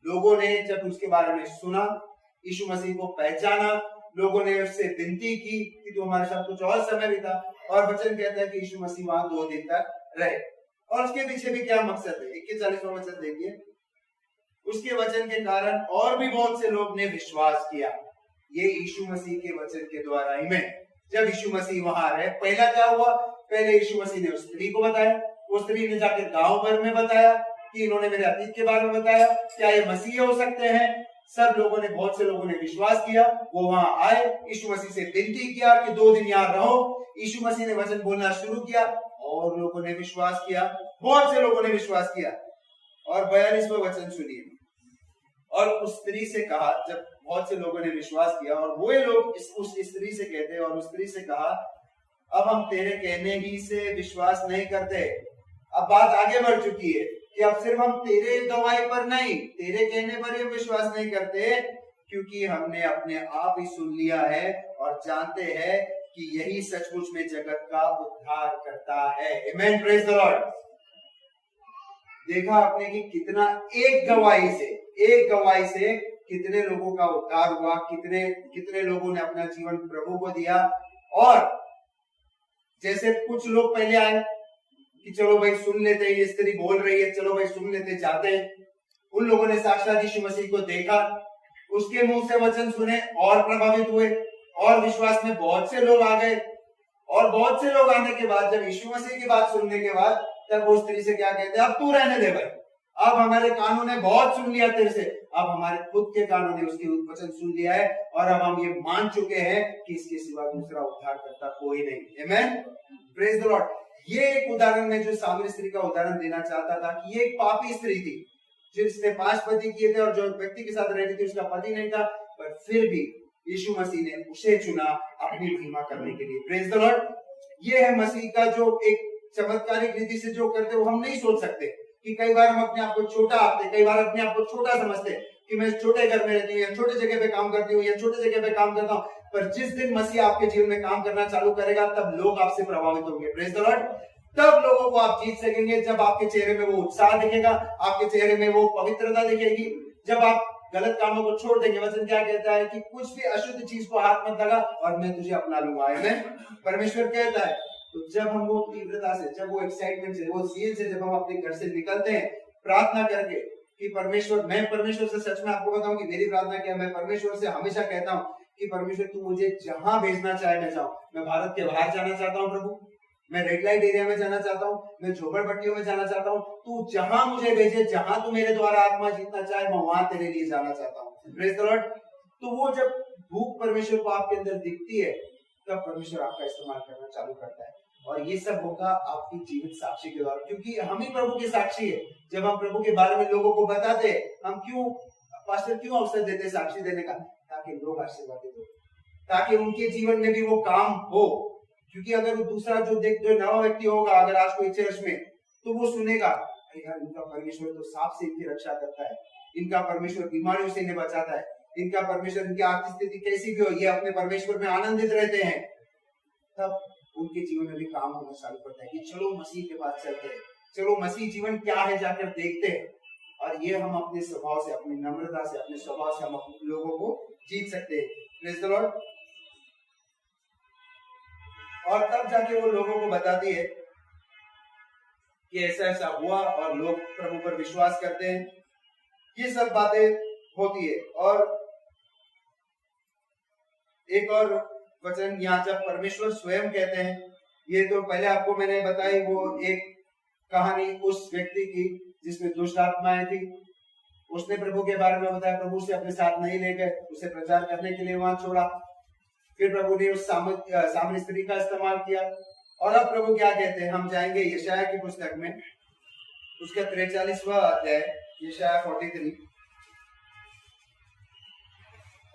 लोगों ने जब उसके बारे में सुना, यीशु मसीह को पहचाना, लोगों ने उससे विनती की कि तू हमारे साथ कुछ और समय बिता। और वचन कहता है कि यीशु मसीह वहां 2 दिन तक रहे। और उसके पीछे भी क्या मकसद है, 41वां वचन देखिए। उसके वचन के कारण और भी बहुत से लोग ने विश्वास किया। ये यीशु मसीह के वचन के द्वारा ही में। जब यीशु मसीह वहां रहे, पहला क्या हुआ, पहले यीशु मसीह ने उस स्त्री को बताया, वो स्त्री ने जाकर गांव भर में बताया कि इन्होंने मेरे अतीत के बारे में बताया, क्या ये मसीह हो सकते हैं। सब लोगों ने, बहुत से लोगों ने विश्वास किया। वो वहां आए, यीशु मसीह से विनती किया कि 2 दिन यहाँ रहो। यीशु मसीह ने वचन बोलना शुरू किया और लोगों ने विश्वास किया, बहुत से लोगों ने विश्वास किया। और 42वां वचन सुनिए। और उस स्त्री से कहा, जब बहुत से लोगों ने विश्वास किया और वो लोग उस स्त्री से कहते हैं, और उस स्त्री से कहा, अब हम तेरे कहने ही से विश्वास नहीं करते। अब बात आगे बढ़ चुकी है कि अब सिर्फ हम तेरे गवाही पर नहीं, तेरे कहने पर ही विश्वास नहीं करते, क्योंकि हमने अपने आप ही सुन लिया है और जानते हैं कि यही सचमुच में जगत का उद्धार करता है। आमेन, प्रेज द लॉर्ड। देखा आपने कि कितना एक गवाही से कितने लोगों का उद्धार हुआ, कितने लोगों ने अपना जीवन प्रभु को दिया। और जैसे कुछ लोग पहले आए कि चलो भाई सुन लेते हैं, ये स्त्री बोल रही है, चलो भाई सुन लेते, जाते हैं। उन लोगों ने साक्षात यीशु मसीह को देखा, उसके मुंह से वचन सुने और प्रभावित हुए, और विश्वास में बहुत से लोग आ गए। और बहुत से लोग आने के बाद, जब यीशु मसीह की बात सुनने के बाद, तब वो स्त्री से क्या कहते हैं, अब तू रहने दे भाई, अब हमारे कानों ने बहुत सुन लिया तेरे से, अब हमारे खुद के कानों ने उसकी वचन सुन लिया है, और अब हम ये मान चुके हैं कि इसके सिवा दूसरा उद्धार करता कोई नहीं। आमेन, प्रेज द लॉर्ड। ये एक उदाहरण में जो सामरी स्त्री का उदाहरण देना चाहता था कि ये एक पापी स्त्री थी जिसने 5 पति किए थे, और जो व्यक्ति के साथ रहती थी उसका पति नहीं था, पर फिर भी यीशु मसीह ने उसे चुना अपनी महिमा करने के लिए। Praise the Lord. ये है मसीह का जो एक चमत्कारिक रीति से जो करते वो हम नहीं सोच सकते कि कई बार हम अपने आप को छोटा आते, कई बार अपने आप को छोटा समझते कि मैं छोटे घर में रहती हूँ, या छोटे जगह पे काम करती हूँ, या छोटे जगह पे काम करता हूँ। पर जिस दिन मसीह आपके जीवन में काम करना चालू करेगा, तब लोग आपसे प्रभावित होंगे। Praise the Lord. तब लोगों को आप जीत सकेंगे, जब आपके चेहरे में वो उत्साह दिखेगा, आपके चेहरे में वो पवित्रता दिखेगी, जब आप गलत कामों को छोड़ देंगे। वचन क्या कहता है कि कुछ भी अशुद्ध चीज को हाथ मत लगा और मैं तुझे अपना लूंगा। आमीन, परमेश्वर कहता है। तो जब हम वो तीव्रता से, जब वो एक्साइटमेंट से, वो जील से जब हम अपने घर से निकलते हैं प्रार्थना करके कि परमेश्वर, मैं परमेश्वर से सच में आपको बताऊं कि मेरी प्रार्थना क्या, मैं परमेश्वर से हमेशा कहता हूं कि परमेश्वर तू मुझे जहां भेजना चाहे मैं जाऊं। मैं भारत के बाहर जाना चाहता हूं प्रभु, मैं रेड लाइट एरिया में जाना चाहता हूं, मैं झोपड़पट्टियों में जाना चाहता हूं, तू जहां मुझे भेजे, जहां तू मेरे द्वारा आत्मा जीतना चाहे, मैं वहां तेरे लिए जाना चाहता हूं। Praise the Lord. तो वो जब भूख परमेश्वर को आपके अंदर दिखती है, तब परमेश्वर आपका इस्तेमाल करना चालू करता है। और ये सब होगा आपकी जीवित साक्षी के द्वारा, क्योंकि हम ही प्रभु के साक्षी है। जब हम प्रभु के बारे में लोगों को बताते, हम क्यों पास्टर क्यों अवसर देते साक्षी देने का, ताकि लोग आशीर्वादित हो, ताकि उनके जीवन में भी वो काम हो। क्योंकि अगर वो दूसरा जो नवा व्यक्ति होगा, अगर आज कोई चर्च में, तो वो सुनेगा यार इनका परमेश्वर तो सांप से इनकी रक्षा करता है, इनका परमेश्वर बीमारियों से इन्हें बचाता है, इनका परमेश्वर, इनकी आर्थिक स्थिति कैसी भी हो, ये अपने परमेश्वर में आनंदित रहते हैं। तब उनके जीवन में भी काम होना चालू करता है कि चलो मसीह के पास चलते हैं, चलो मसीह जीवन क्या है जाकर देखते हैं। और ये हम अपने स्वभाव से, अपनी नम्रता से, अपने स्वभाव से हम अपने लोगों को जीत सकते हैं। Praise the lord. और तब जाके वो लोगों को बताती है कि ऐसा ऐसा हुआ और लोग प्रभु पर विश्वास करते हैं। ये सब बातें होती है। और एक और वचन यहाँ जब परमेश्वर स्वयं कहते हैं, ये तो पहले आपको मैंने बताई वो एक कहानी उस व्यक्ति की जिसमें दुष्ट आत्माएं थी। उसने प्रभु के बारे में बताया, प्रभु से अपने साथ नहीं ले गए, उसे प्रचार करने के लिए वहां छोड़ा। फिर प्रभु ने उस सामरी स्त्री का इस्तेमाल किया। और अब प्रभु क्या कहते हैं, हम जाएंगे यशायाह की पुस्तक में, उसका 43वां अध्याय, यशायाह 43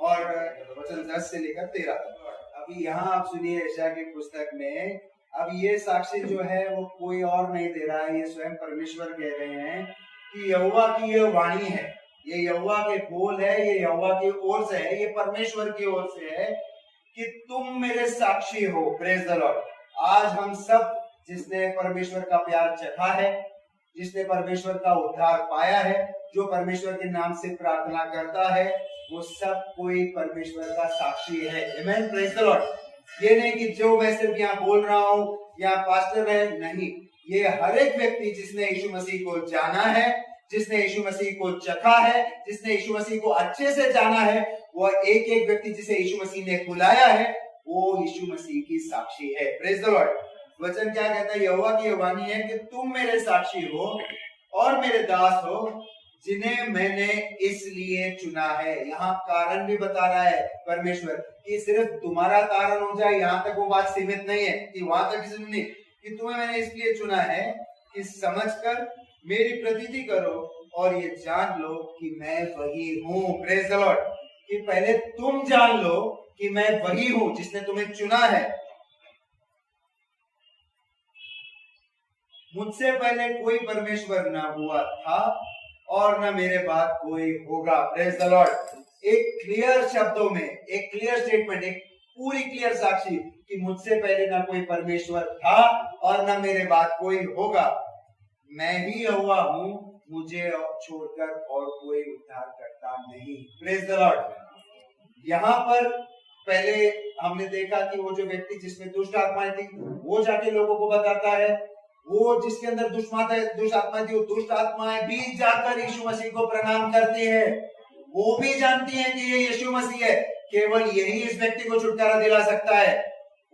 और वचन 10 से लेकर 13 तक। अभी यहाँ आप सुनिए यशायाह की पुस्तक में, अब ये साक्षी जो है वो कोई और नहीं दे रहा है, ये स्वयं परमेश्वर कह रहे हैं कि यहोवा की ये वाणी है, ये यहोवा के बोल है, ये यहोवा की ओर से है, ये परमेश्वर की ओर से है कि तुम मेरे साक्षी हो। Praise the Lord. आज हम सब जिसने परमेश्वर का प्यार चखा है, जिसने परमेश्वर का उद्धार पाया है, जो परमेश्वर के नाम से प्रार्थना करता है, वो सब कोई परमेश्वर का साक्षी है। आमीन, प्रेज द लॉर्ड। ये नहीं कि जो मैं सिर्फ यहाँ बोल रहा हूँ या पास्टर है, नहीं, ये हर एक व्यक्ति जिसने यीशु मसीह को जाना है, जिसने यीशु मसीह को चखा है, जिसने यीशु मसीह को अच्छे से जाना है, वो एक एक व्यक्ति जिसे यीशु मसीह ने बुलाया है वो यीशु मसीह की साक्षी है। Praise the Lord. वचन क्या कहता है? यहोवा की वाणी है कि तुम मेरे साक्षी हो और मेरे दास हो जिन्हें मैंने इसलिए चुना है। यहाँ कारण भी बता रहा है परमेश्वर कि सिर्फ तुम्हारा कारण हो जाए, यहाँ तक वो बात सीमित नहीं है कि वहां तक नहीं, कि तुम्हें मैंने इसलिए चुना है कि समझकर मेरी प्रतीति करो और ये जान लो कि मैं वही हूँ। Praise the Lord. कि पहले तुम जान लो कि मैं वही हूँ जिसने तुम्हें चुना है। मुझसे पहले कोई परमेश्वर ना हुआ था और ना मेरे बाद कोई होगा। Praise the Lord. एक क्लियर शब्दों में एक क्लियर स्टेटमेंट, एक पूरी क्लियर साक्षी कि मुझसे पहले ना कोई परमेश्वर था और ना मेरे बाद कोई होगा। मैं ही यहोवा हूँ, मुझे छोड़कर और कोई उद्धार करता नहीं। Praise the Lord. यहाँ पर पहले हमने देखा कि वो जो व्यक्ति जिसमें दुष्ट आत्माएं थी वो जाके लोगों को बताता है, वो जिसके अंदर दुष्ट आत्मा थी वो दुष्ट आत्माएं भी जाकर यीशु मसीह को प्रणाम करती है। वो भी जानती है कि ये यीशु मसीह है, केवल यही इस व्यक्ति को छुटकारा दिला सकता है।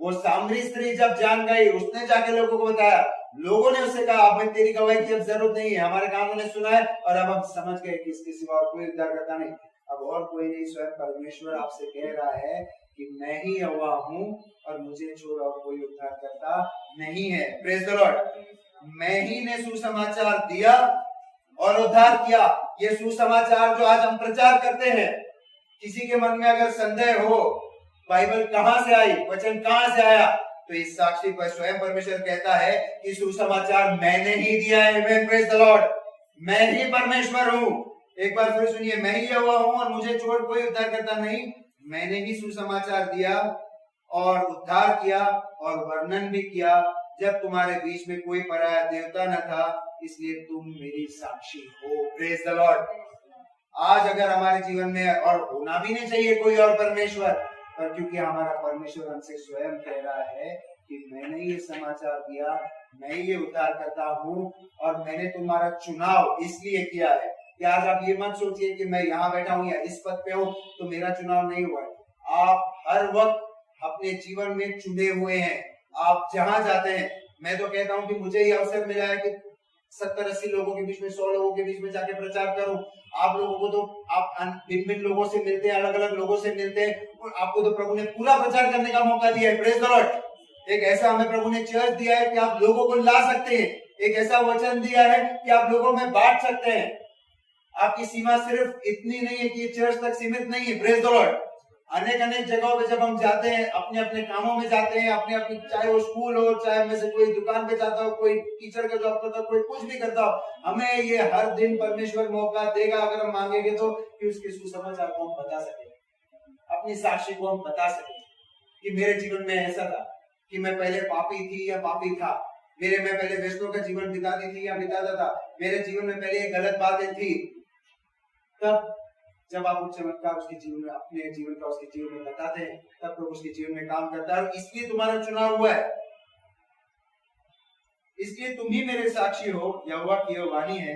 वो सामरी स्त्री जब जान गई, उसने जाके लोगों को बताया, लोगों ने उससे कहा अब तेरी गवाही की अब जरूरत नहीं है, हमारे कानों ने सुना है और अब हम समझ गए कि इसके सिवा और कोई उद्धार करता नहीं। अब और कोई नहीं, स्वयं परमेश्वर आपसे कह रहा है कि मैं ही यहोवा हूँ और मुझे छोड़ और कोई उद्धार करता नहीं है। Praise the Lord. मैं ही ने सुसमाचार दिया और उद्धार किया। ये सुसमाचार जो आज हम प्रचार करते हैं, किसी के मन में अगर संदेह हो बाइबल कहां से आई, वचन कहां से आया, तो इस साक्षी पर स्वयं परमेश्वर कहता है कि सुसमाचार मैंने ही दिया है। Praise the Lord. मैं ही परमेश्वर हूँ। एक बार फिर सुनिए, मैं ही यहोवा हूँ और मुझे छोड़ कोई उद्धार करता नहीं। मैंने ही सुसमाचार दिया और उद्धार किया और वर्णन भी किया जब तुम्हारे बीच में कोई पराया देवता न था, इसलिए तुम मेरी साक्षी हो। Praise the Lord. आज अगर हमारे जीवन में, और होना भी नहीं चाहिए कोई और परमेश्वर, पर क्योंकि हमारा परमेश्वर हमसे स्वयं कह रहा है कि मैंने ये समाचार दिया, मैं ये उद्धार करता हूँ और मैंने तुम्हारा चुनाव इसलिए किया है कि आज आप ये मत सोचिए कि मैं यहाँ बैठा हूँ या इस पद पे हूँ तो मेरा चुनाव नहीं हुआ है। आप हर वक्त अपने जीवन में चुने हुए हैं। आप जहां जाते हैं, मैं तो कहता हूँ कि मुझे ये अवसर मिला है कि 70-80 लोगों के बीच में, 100 लोगों के बीच में जाके प्रचार करूं। आप लोगों को तो आप भिन्न लोगों से मिलते हैं, अलग अलग लोगों से मिलते हैं, और आपको तो प्रभु ने पूरा प्रचार करने का मौका दिया है। Praise the Lord. एक ऐसा हमें प्रभु ने चर्च दिया है कि आप लोगों को ला सकते हैं। एक ऐसा वचन दिया है कि आप लोगों में बांट सकते हैं। आपकी सीमा सिर्फ इतनी नहीं है कि ये चर्च तक सीमित नहीं है। Praise the Lord. अनेक अनेक जगहों पे जब हम जाते हैं, अपने अपने कामों में जाते हैं, अपने अपने, चाहे वो स्कूल हो, चाहे में से कोई दुकान पे जाता हो, कोई टीचर का जॉब करता हो, कोई कुछ भी करता हो, हमें ये हर दिन परमेश्वर मौका देगा अगर हम मांगेंगे तो, कि उसके सुसमाचार को हम बता सके, अपनी साक्षी को हम बता सके कि मेरे जीवन में ऐसा था कि मैं पहले पापी थी या पापी था, मैं पहले वैष्णव का जीवन बिताती थी या बिताता था, मेरे जीवन में पहले ये गलत बातें थी। तब जब आप उस चमत्कार उसके जीवन में, अपने जीवन का उसके जीवन में बताते हैं, तब प्रभु उसके जीवन में काम करता है और इसलिए तुम्हारा चुनाव हुआ है। इसलिए तुम ही मेरे साक्षी हो। यहोवा की वाणी है,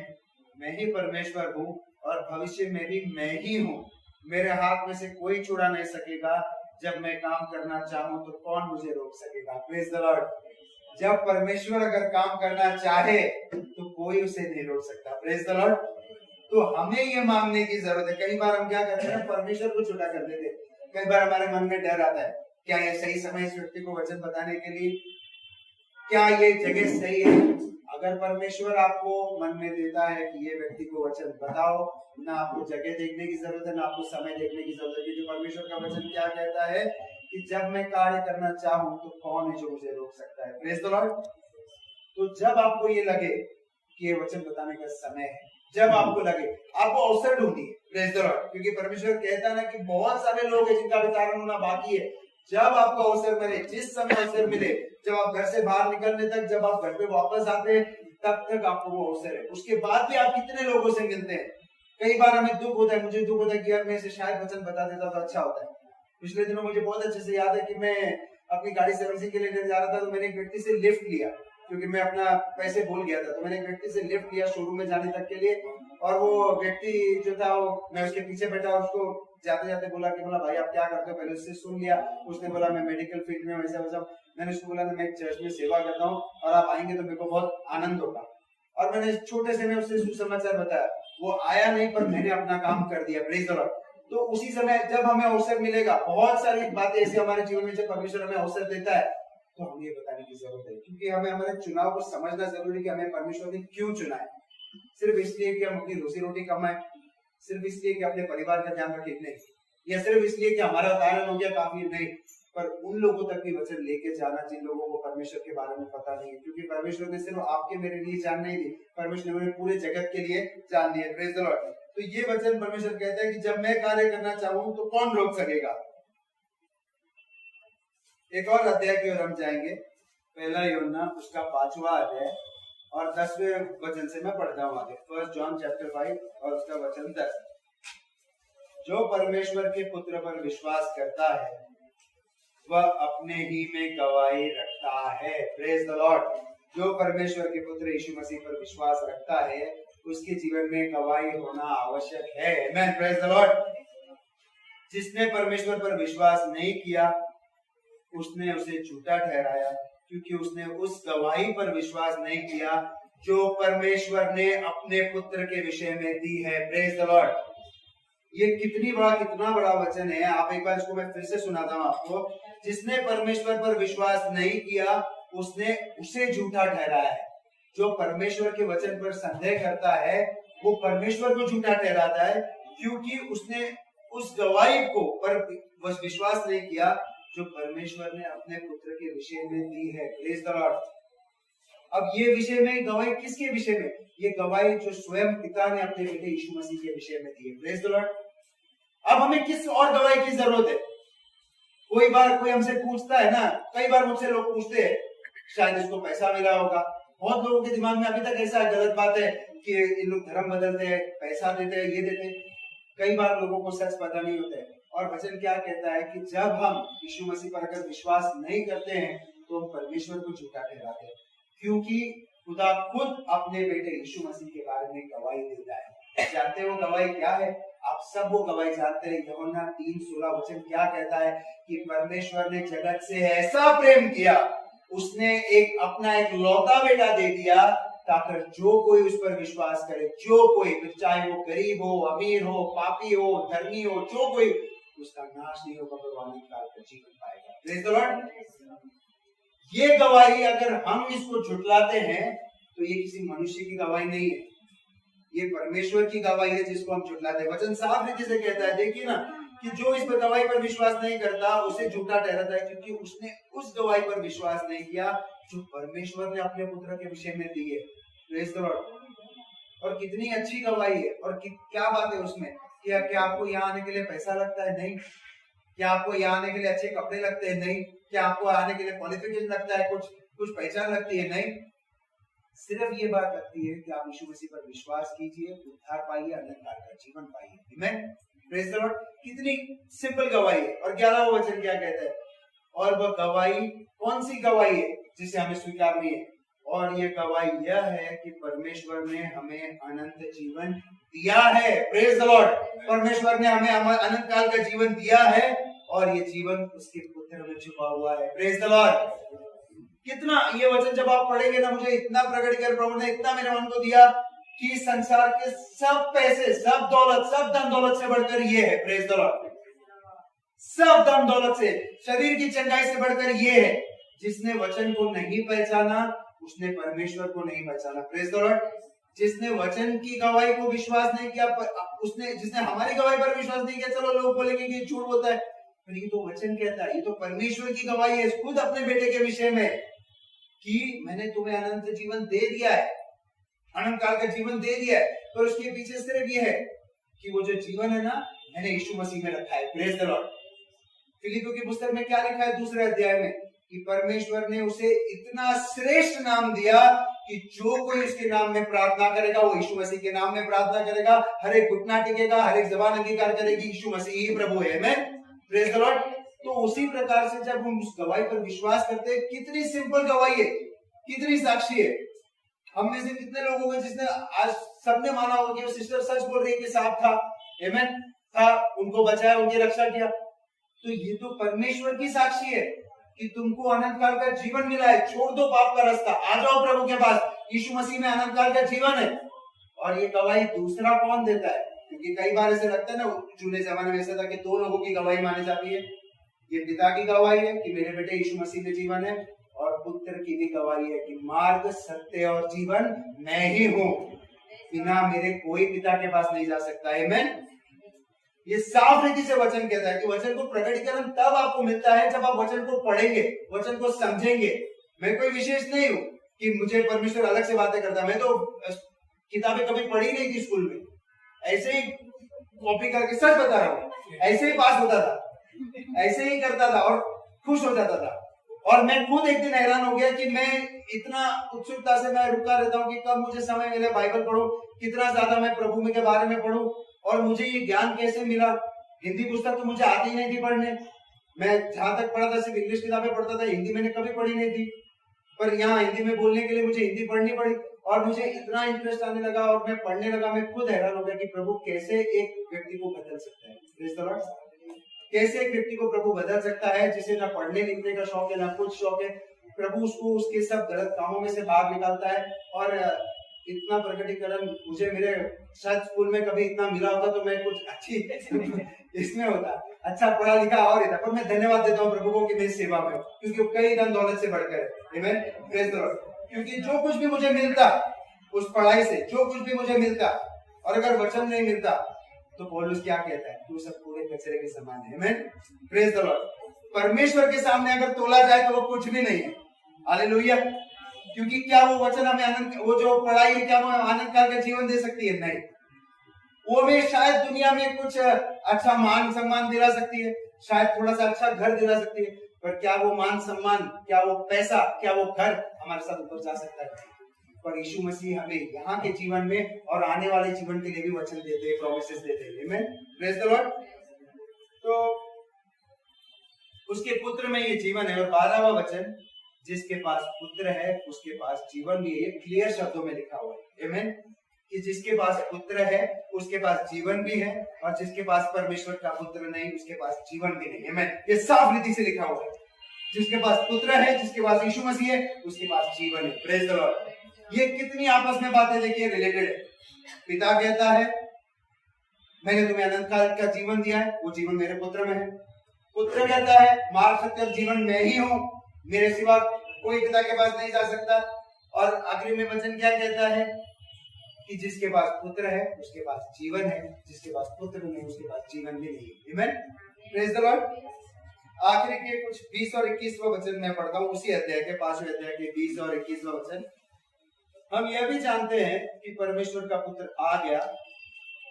मैं ही परमेश्वर हूँ और भविष्य में भी मैं ही हूँ। मेरे हाथ में से कोई छुड़ा नहीं सकेगा। जब मैं काम करना चाहूँ तो कौन मुझे रोक सकेगा। Praise the Lord. जब परमेश्वर अगर काम करना चाहे तो कोई उसे नहीं रोक सकता। Praise the Lord. तो हमें ये मांगने की जरूरत है। कई बार हम क्या करते हैं, परमेश्वर को छुटा कर देते। कई बार हमारे मन में डर आता है, क्या ये सही समय इस व्यक्ति को वचन बताने के लिए, क्या ये जगह सही है। अगर परमेश्वर आपको मन में देता है कि ये व्यक्ति को वचन बताओ, ना आपको जगह देखने की जरूरत है, ना आपको समय देखने की जरूरत है, क्योंकि परमेश्वर का वचन क्या कहता है कि जब मैं कार्य करना चाहूं तो कौन है जो मुझे रोक सकता है। Praise the Lord. तो जब आपको ये लगे कि ये वचन बताने का समय है, जब आपको लगे, आपको अवसर ढूंढिए। Praise the Lord. क्योंकि परमेश्वर कहता है ना कि बहुत सारे लोग हैं जिनका विचारण होना बाकी है। जब आपको अवसर मिले, जिस समय अवसर मिले, जब आप घर से बाहर निकलने तक, जब आप घर पे वापस आते हैं, तब तक आपको वो अवसर है। उसके बाद भी आप कितने लोगों से मिलते हैं। कई बार हमें दुख होता है, मुझे दुख होता है कि यार मैं इसे शायद वचन बता देता तो अच्छा होता है। पिछले दिनों मुझे बहुत अच्छे से याद है कि मैं अपनी गाड़ी सर्विसिंग के लिए जा रहा था, तो मैंने एक व्यक्ति से लिफ्ट लिया, क्योंकि मैं अपना पैसे भूल गया था। तो मैंने एक व्यक्ति से लिफ्ट लिया शोरूम में जाने तक के लिए। और वो व्यक्ति जो था वो, मैं उसके पीछे बैठा और उसको जाते जाते बोला भाई आप क्या करते हो, पहले उससे सुन लिया। उसने बोला मैं मेडिकल फील्ड में वैसा वैसा। मैंने उसको बोला मैं चर्च में सेवा करता हूँ और आप आएंगे तो मेरे को बहुत आनंद होगा। और मैंने छोटे से में उससे सुसमाचार बताया। वो आया नहीं पर मैंने अपना काम कर दिया, प्रेज द लॉर्ड। तो उसी समय जब हमें अवसर मिलेगा, बहुत सारी बातें ऐसी हमारे जीवन में जब परमेश्वर हमें अवसर देता है तो हमें ये बताने की जरूरत है, क्योंकि हमें हमारे चुनाव को समझना जरूरी है कि हमें परमेश्वर ने क्यों चुना है। सिर्फ इसलिए कि हम अपनी रोजी रोटी कमाएं, सिर्फ इसलिए कि अपने परिवार का ध्यान रखें, नहीं, या सिर्फ इसलिए कि हमारा उदाहरण हो गया काफी, नहीं, पर उन लोगों तक भी वचन लेके जाना जिन लोगों को परमेश्वर के बारे में पता नहीं है। क्योंकि परमेश्वर ने सिर्फ आपके मेरे लिए जान नहीं दी, परमेश्वर ने पूरे जगत के लिए जान दिया, प्रेज द लॉर्ड। तो ये वचन परमेश्वर कहता है कि जब मैं कार्य करना चाहूं तो कौन रोक सकेगा। एक और अध्याय की ओर हम जाएंगे, पहला यूहन्ना उसका 5वां अध्याय और 10वें वचन से मैं पढ़ता हूँ आगे। 1 जॉन चैप्टर 5 और उसका वचन 10। जो परमेश्वर के पुत्र पर विश्वास करता है वह अपने ही में गवाही रखता है, प्रेज द लॉर्ड। जो परमेश्वर के पुत्र यीशु मसीह पर विश्वास रखता है उसके जीवन में गवाही होना आवश्यक है, आमेन, प्रेज द लॉर्ड। जिसने परमेश्वर पर विश्वास नहीं किया उसने उसे झूठा ठहराया, क्योंकि उसने उस गवाही पर विश्वास नहीं किया जो परमेश्वर ने अपने पुत्र के विषय में दी है, प्रेज द लॉर्ड। ये कितना बड़ा वचन है। आप एक बार इसको मैं फिर से सुनाता हूँ आपको। जिसने परमेश्वर पर विश्वास नहीं किया उसने उसे झूठा ठहराया है। जो परमेश्वर के वचन पर संदेह करता है वो परमेश्वर को झूठा ठहराता है, क्योंकि उसने उस गवाही को पर विश्वास नहीं किया जो परमेश्वर ने अपने पुत्र के विषय में दी है, प्रेज द लॉर्ड। अब ये विषय में गवाही किसके विषय में? ये गवाही जो स्वयं पिता ने अपने बेटे यीशु मसीह के विषय में दी है, प्रेज द लॉर्ड। अब हमें किस और गवाही की जरूरत है? कोई बार कोई हमसे पूछता है ना, कई बार मुझसे लोग पूछते हैं शायद इसको पैसा मिला होगा। बहुत लोगों के दिमाग में अभी तक ऐसा गलत बात है कि इन लोग धर्म बदलते हैं, पैसा देते हैं, ये देते हैं। कई बार लोगों को सच पता नहीं होता है। और वचन क्या कहता है कि जब हम यीशु मसीह पर अगर विश्वास नहीं करते हैं तो हम परमेश्वर को झूठा ठहराते हैं, क्योंकि खुदा खुद अपने बेटे यीशु मसीह के बारे में गवाही देता है। जानते हो गवाही क्या है? आप सब वो गवाही जानते हैं। यूहन्ना 3:16 वचन क्या कहता है कि परमेश्वर ने जगत से ऐसा प्रेम किया, उसने अपना एक लौता बेटा दे दिया ताकि जो कोई उस पर विश्वास करे, जो कोई, चाहे वो गरीब हो, अमीर हो, पापी हो, धर्मी हो, जो कोई, उसका नाश नहीं होगा पर अनंत काल का जीवन पाएगा, प्रेज द लॉर्ड। ये गवाही अगर हम इसको झुटलाते हैं तो ये किसी मनुष्य की गवाही नहीं है, ये परमेश्वर की गवाही है जिसको हम झुटलाते हैं। वचन साफ रीति से कहता है, देखिए ना, कि जो इस पर गवाही पर विश्वास नहीं करता उसे झूठा ठहराता है, क्योंकि उसने उस गवाही पर विश्वास नहीं किया जो परमेश्वर ने अपने पुत्र के विषय में दी है, प्रेज द लॉर्ड। और कितनी अच्छी गवाही है। और क्या बात है उसमें? क्या आपको यहाँ आने के लिए पैसा लगता है? नहीं। क्या आपको यहाँ आने के लिए अच्छे कपड़े लगते हैं? नहीं। क्या आपको आने के लिए क्वालिफिकेशन लगता है, कुछ पहचान लगती है? नहीं। सिर्फ ये बात लगती है कि आप यीशु मसीह पर विश्वास कीजिए, उद्धार पाइए, अनंत काल का जीवन पाइए, आमीन, प्रेज द लॉर्ड। कितनी सिंपल गवाही है। और 11वां वचन क्या कहता है? और वह गवाही कौन सी गवाही है जिसे हमें स्वीकारनी है? और ये गवाही यह है कि परमेश्वर ने हमें अनंत जीवन दिया है, प्रेज द लॉर्ड। परमेश्वर ने हमें अनंत काल का जीवन दिया है और ये जीवन उसके पुत्र में छुपा हुआ है, प्रेज द लॉर्ड। कितना ये वचन जब आप पढ़ेंगे ना, मुझे इतना प्रकट कर, प्रभु ने इतना मेरे मन को दिया कि संसार के सब पैसे, सब दौलत, सब धन दौलत से बढ़कर ये है, प्रेज द लॉर्ड। सब धन दौलत से, शरीर की चंगाई से बढ़कर ये है। जिसने वचन को नहीं पहचाना उसने परमेश्वर को नहीं पहचाना, प्रेज द लॉर्ड। जिसने वचन की गवाही को विश्वास नहीं किया, जिसने हमारी गवाही पर विश्वास नहीं किया, चलो लोग बोलेंगे कि झूठ बोलता है, पर ये तो वचन कहता है, ये तो परमेश्वर की गवाही है खुद अपने बेटे के विषय में कि मैंने तुम्हें अनंत जीवन दे दिया है, अनंत काल का जीवन दे दिया है। पर उसके पीछे सिर्फ ये है कि वो जो जीवन है ना, मैंने यीशु मसीह में रखा है, प्रेज द लॉर्ड। फिलिपियों की पुस्तक में क्या लिखा है 2 अध्याय में कि परमेश्वर ने उसे इतना श्रेष्ठ नाम दिया कि जो कोई उसके नाम में प्रार्थना करेगा, वो यीशु मसीह के नाम में प्रार्थना करेगा, हर एक घुटना टिकेगा, हर एक जबान अंगीकार करेगी यीशु मसीह ही प्रभु है, आमीन, प्रेज द लॉर्ड। तो उसी प्रकार से जब हम उस गवाही पर विश्वास करते हैं, कितनी सिंपल गवाही है, कितनी साक्षी है। हम में से कितने लोग होंगे जिसने आज सबने माना होगा कि वो सिस्टर सच बोल रही है कि सांप था, आमेन, था, उनको बचाया, उनकी रक्षा किया। तो ये तो परमेश्वर की साक्षी है कि तुमको अनंत काल का जीवन मिला है। छोड़ दो पाप का रास्ता, आ जाओ प्रभु के पास, यीशु मसीह में अनंत काल का जीवन है। और ये गवाही दूसरा कौन देता है? क्योंकि कई बार ऐसे लगता है ना, चुने जमाने में ऐसा था कि 2 लोगों की गवाही मानी जाती है। ये पिता की गवाही है कि मेरे बेटे यीशु मसीह में जीवन है, और पुत्र की भी गवाही है कि मार्ग, सत्य और जीवन मैं ही हूँ, बिना मेरे कोई पिता के पास नहीं जा सकता। आमेन। ये साफ रीति से वचन कहता है कि वचन को प्रकटीकरण तब आपको मिलता है जब आप वचन को पढ़ेंगे, वचन को समझेंगे। मैं कोई विशेष नहीं हूं कि मुझे परमेश्वर अलग से बातें करता है। मैं तो किताबें कभी पढ़ी नहीं थी स्कूल में, ऐसे ही कॉपी करके, सच बता रहा हूँ, ऐसे ही पास होता था, ऐसे ही करता था और खुश हो जाता था। और मैं खुद एक दिन हैरान हो गया कि मैं इतना उत्सुकता से मैं रुका रहता हूँ कि कब मुझे समय मिले बाइबल पढ़ूं, कितना ज्यादा मैं प्रभु के बारे में पढ़ूं। और मुझे ये ज्ञान कैसे मिला? हिंदी पुस्तक तो मुझे आती ही नहीं थी पढ़ने। मैं जहां तक पढ़ा था सिर्फ इंग्लिश किताबें पढ़ता था, हिंदी मैंने कभी पढ़ी नहीं थी। पर यहाँ हिंदी में बोलने के लिए मुझे हिंदी पढ़नी पड़ी और मुझे इतना इंटरेस्ट आने लगा और मैं पढ़ने लगा। मैं खुद हैरान हो गया कि प्रभु कैसे एक व्यक्ति को बदल सकता है, कैसे एक व्यक्ति को प्रभु बदल सकता है जिसे ना पढ़ने लिखने का शौक है ना कुछ शौक है। प्रभु उसको उसके सब गलत कामों में से बाहर निकालता है। और इतना प्रकटीकरण मुझे मेरे शायद स्कूल में कभी इतना मिला होता तो मैं कुछ अच्छी इसमें होता, अच्छा पढ़ा लिखा और इतना। पर मैं धन्यवाद देता हूँ प्रभु को कि मेरी सेवा में, क्योंकि वो कई धन दौलत से बढ़कर है। आमेन, प्रेज द लॉर्ड। क्योंकि जो कुछ भी मुझे मिलता उस पढ़ाई से, जो कुछ भी मुझे मिलता, और अगर वचन नहीं मिलता तो पौलुस क्या कहता है? तू सब पूरे कचरे के समान है। आमेन, प्रेज द लॉर्ड। परमेश्वर के सामने अगर तोला जाए तो वो कुछ भी नहीं है। हालेलुया। क्योंकि क्या वो वचन हमें आनंद, वो जो पढ़ाई है क्या वो आनंद काल का जीवन दे सकती है? नहीं। वो हमें शायद दुनिया में कुछ अच्छा मान सम्मान दिला सकती है, शायद थोड़ा सा अच्छा घर दिला सकती है, पर क्या वो मान सम्मान, क्या वो पैसा, क्या वो घर हमारे साथ ऊपर जा सकता है? पर यीशु मसीह हमें यहाँ के जीवन में और आने वाले जीवन के लिए भी वचन देते हैं, प्रोमिसेस देते हैं। आमेन, प्रेज द लॉर्ड। तो उसके पुत्र में ये जीवन है। और 12वां वचन, जिसके पास पुत्र है उसके पास जीवन भी है। ये क्लियर शब्दों में लिखा हुआ है। आमेन, कि जिसके पास पुत्र है उसके पास जीवन भी है, और जिसके पास परमेश्वर का पुत्र नहीं उसके पास जीवन भी नहीं। आमेन, ये साफ रीति से लिखा हुआ है। जिसके पास पुत्र है, जिसके पास यीशु मसीह है, उसके पास जीवन है। Praise the Lord. ये कितनी आपस में बातें देखिए रिलेटेड है। पिता कहता है मैंने तुम्हें अनंत काल का जीवन दिया है, वो जीवन मेरे पुत्र में है। पुत्र कहता है मार्ग, सत्य और जीवन मैं ही हूँ, मेरे सिवा कोई पिता के पास नहीं जा सकता। और आखिरी में वचन क्या कहता है? कि जिसके पास पुत्र है उसके पास जीवन है, जिसके पास पुत्र नहीं उसके पास जीवन भी नहीं। आमेन, प्रेज द लॉर्ड। आखिरी के कुछ 20 और 21वां वचन मैं पढ़ता हूँ, उसी अध्याय के 5वें अध्याय के 20 और 21वां वचन। हम यह भी जानते हैं कि परमेश्वर का पुत्र आ गया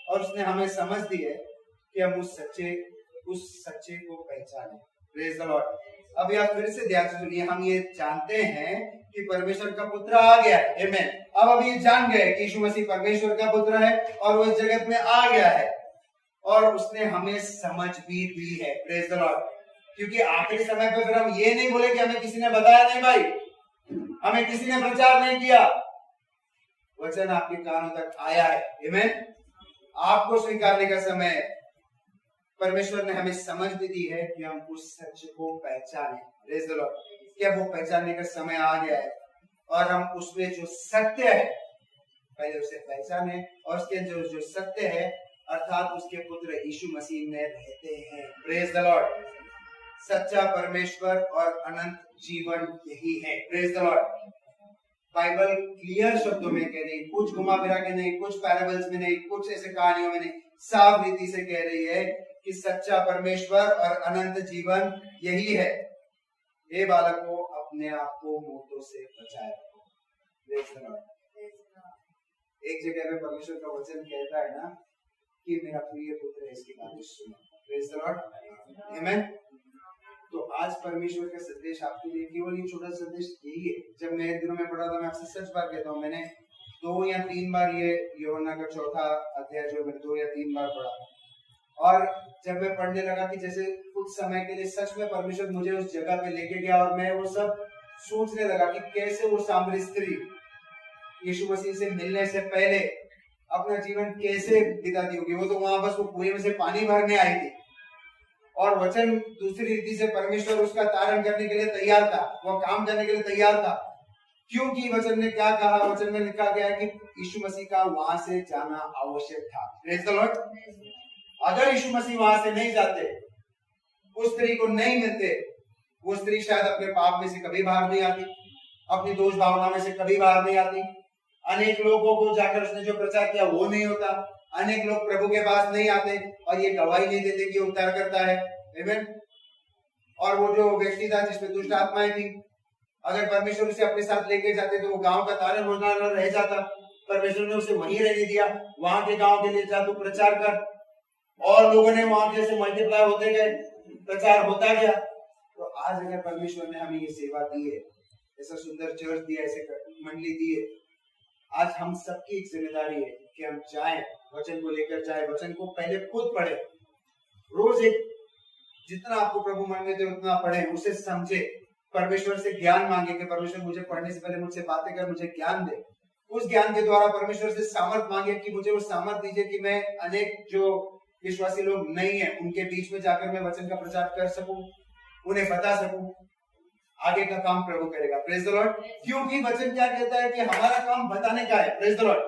और उसने हमें समझ दी है कि हम उस सच्चे को पहचाने। Praise the Lord. अब आप फिर से ध्यान से सुनिए। हम ये जानते हैं कि परमेश्वर का पुत्र आ गया है। आमेन। अब अभी ये जान गए कि यीशु मसीह परमेश्वर का पुत्र है और वो इस जगत में आ गया है, और उसने हमें समझ भी दी है। Praise the Lord. क्योंकि आखिरी समय पे फिर हम ये नहीं बोले कि हमें किसी ने बताया नहीं, भाई हमें किसी ने प्रचार नहीं किया, वचन आपके कानों तक आया है। आमेन। आपको स्वीकारने का समय परमेश्वर ने हमें समझ भी दी है कि हम उस सच को पहचाने। Praise the Lord. क्या वो पहचानने का समय आ गया है और हम उसमें जो सत्य है पहले उसे पहचाने, और उसके जो सत्य है अर्थात उसके पुत्र यीशु मसीह में रहते हैं। Praise the Lord. सच्चा परमेश्वर और अनंत जीवन यही है। Praise the Lord. Bible clear शब्दों में कह रही, कुछ घुमा फिरा के नहीं, कुछ पैराबल्स में नहीं, कुछ ऐसे कहानियों में नहीं, साफ रीति से कह रही है कि सच्चा परमेश्वर और अनंत जीवन यही है। हे बालकों, अपने आप को मोटों से बचाए रखो। Praise the Lord. एक जगह में परमेश्वर का वचन कहता है ना कि मेरा प्रिय पुत्र है, इसकी बात सुनो। Praise the lord. आमेन। तो आज परमेश्वर का संदेश आपके लिए केवल ये छोटा संदेश यही है। जब मैं दिनों में पढ़ा था, मैं आपसे सच बात कहता हूँ, मैंने 2 या 3 बार ये यूहन्ना का 4था अध्याय जो मैंने 2 या 3 बार पढ़ा, और जब मैं पढ़ने लगा कि जैसे कुछ समय के लिए सच में परमेश्वर मुझे उस जगह पे लेके गया, और मैं वो सब सोचने लगा कि कैसे वो सामरी स्त्री यीशु मसीह से मिलने से पहले अपना जीवन कैसे बिताती होगी। वो तो वहां बस वो कुएं में से पानी भरने आई थी, और वचन दूसरी रीति से परमेश्वर उसका तारण करने के लिए तैयार था, वो काम करने के लिए तैयार था। क्योंकि वचन ने क्या कहा, वचन में लिखा गया है कि यीशु मसीह का वहां से जाना आवश्यक था। Praise the Lord. अगर यीशु मसीह वहां से नहीं जाते, उस स्त्री को नहीं मिलते, वो स्त्री शायद अपने पाप में से कभी बाहर नहीं आती, अपनी दोष भावना में से कभी बाहर नहीं आती। अनेक लोगों को जाकर उसने जो प्रचार किया वो नहीं होता, अनेक लोग प्रभु के पास नहीं आते और ये गवाही नहीं देते कि उद्धार करता है। आमीन। और वो जो व्यक्ति था जिसमें दुष्ट आत्माएं थी, अगर परमेश्वर उसे अपने साथ लेके जाते तो वो गांव का तारण होना रह जाता। परमेश्वर ने उसे वहीं रहने दिया, वहां के गांव के लिए जा तू प्रचार कर, और लोगों ने वहां के से मल्टीप्लाई होते गए, प्रचार होता गया। तो आज अगर परमेश्वर ने हमें ये सेवा दी है, ऐसा सुंदर चर्च दिया, ऐसे मंडली दी है, आज हम सबकी एक जिम्मेदारी है कि हम जाएं, वचन को लेकर जाएं, वचन को पहले खुद पढ़े, रोज एक जितना आपको प्रभु मन में दे उतना पढ़े, उसे समझे, परमेश्वर से ज्ञान मांगे कि परमेश्वर मुझे पढ़ने से पहले मुझसे बातें कर, मुझे ज्ञान दे। उस ज्ञान के द्वारा परमेश्वर से सामर्थ मांगे कि मुझे वो सामर्थ दीजिए कि मैं अनेक जो विश्वासी लोग नहीं है उनके बीच में जाकर मैं वचन का प्रचार कर सकूं, उन्हें बता सकूं। आगे का काम प्रभु करेगा। Praise the Lord. क्योंकि वचन क्या कहता है कि हमारा काम बताने का है। Praise the lord.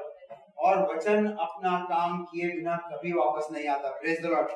और वचन अपना काम किए बिना कभी वापस नहीं आता। Praise the Lord.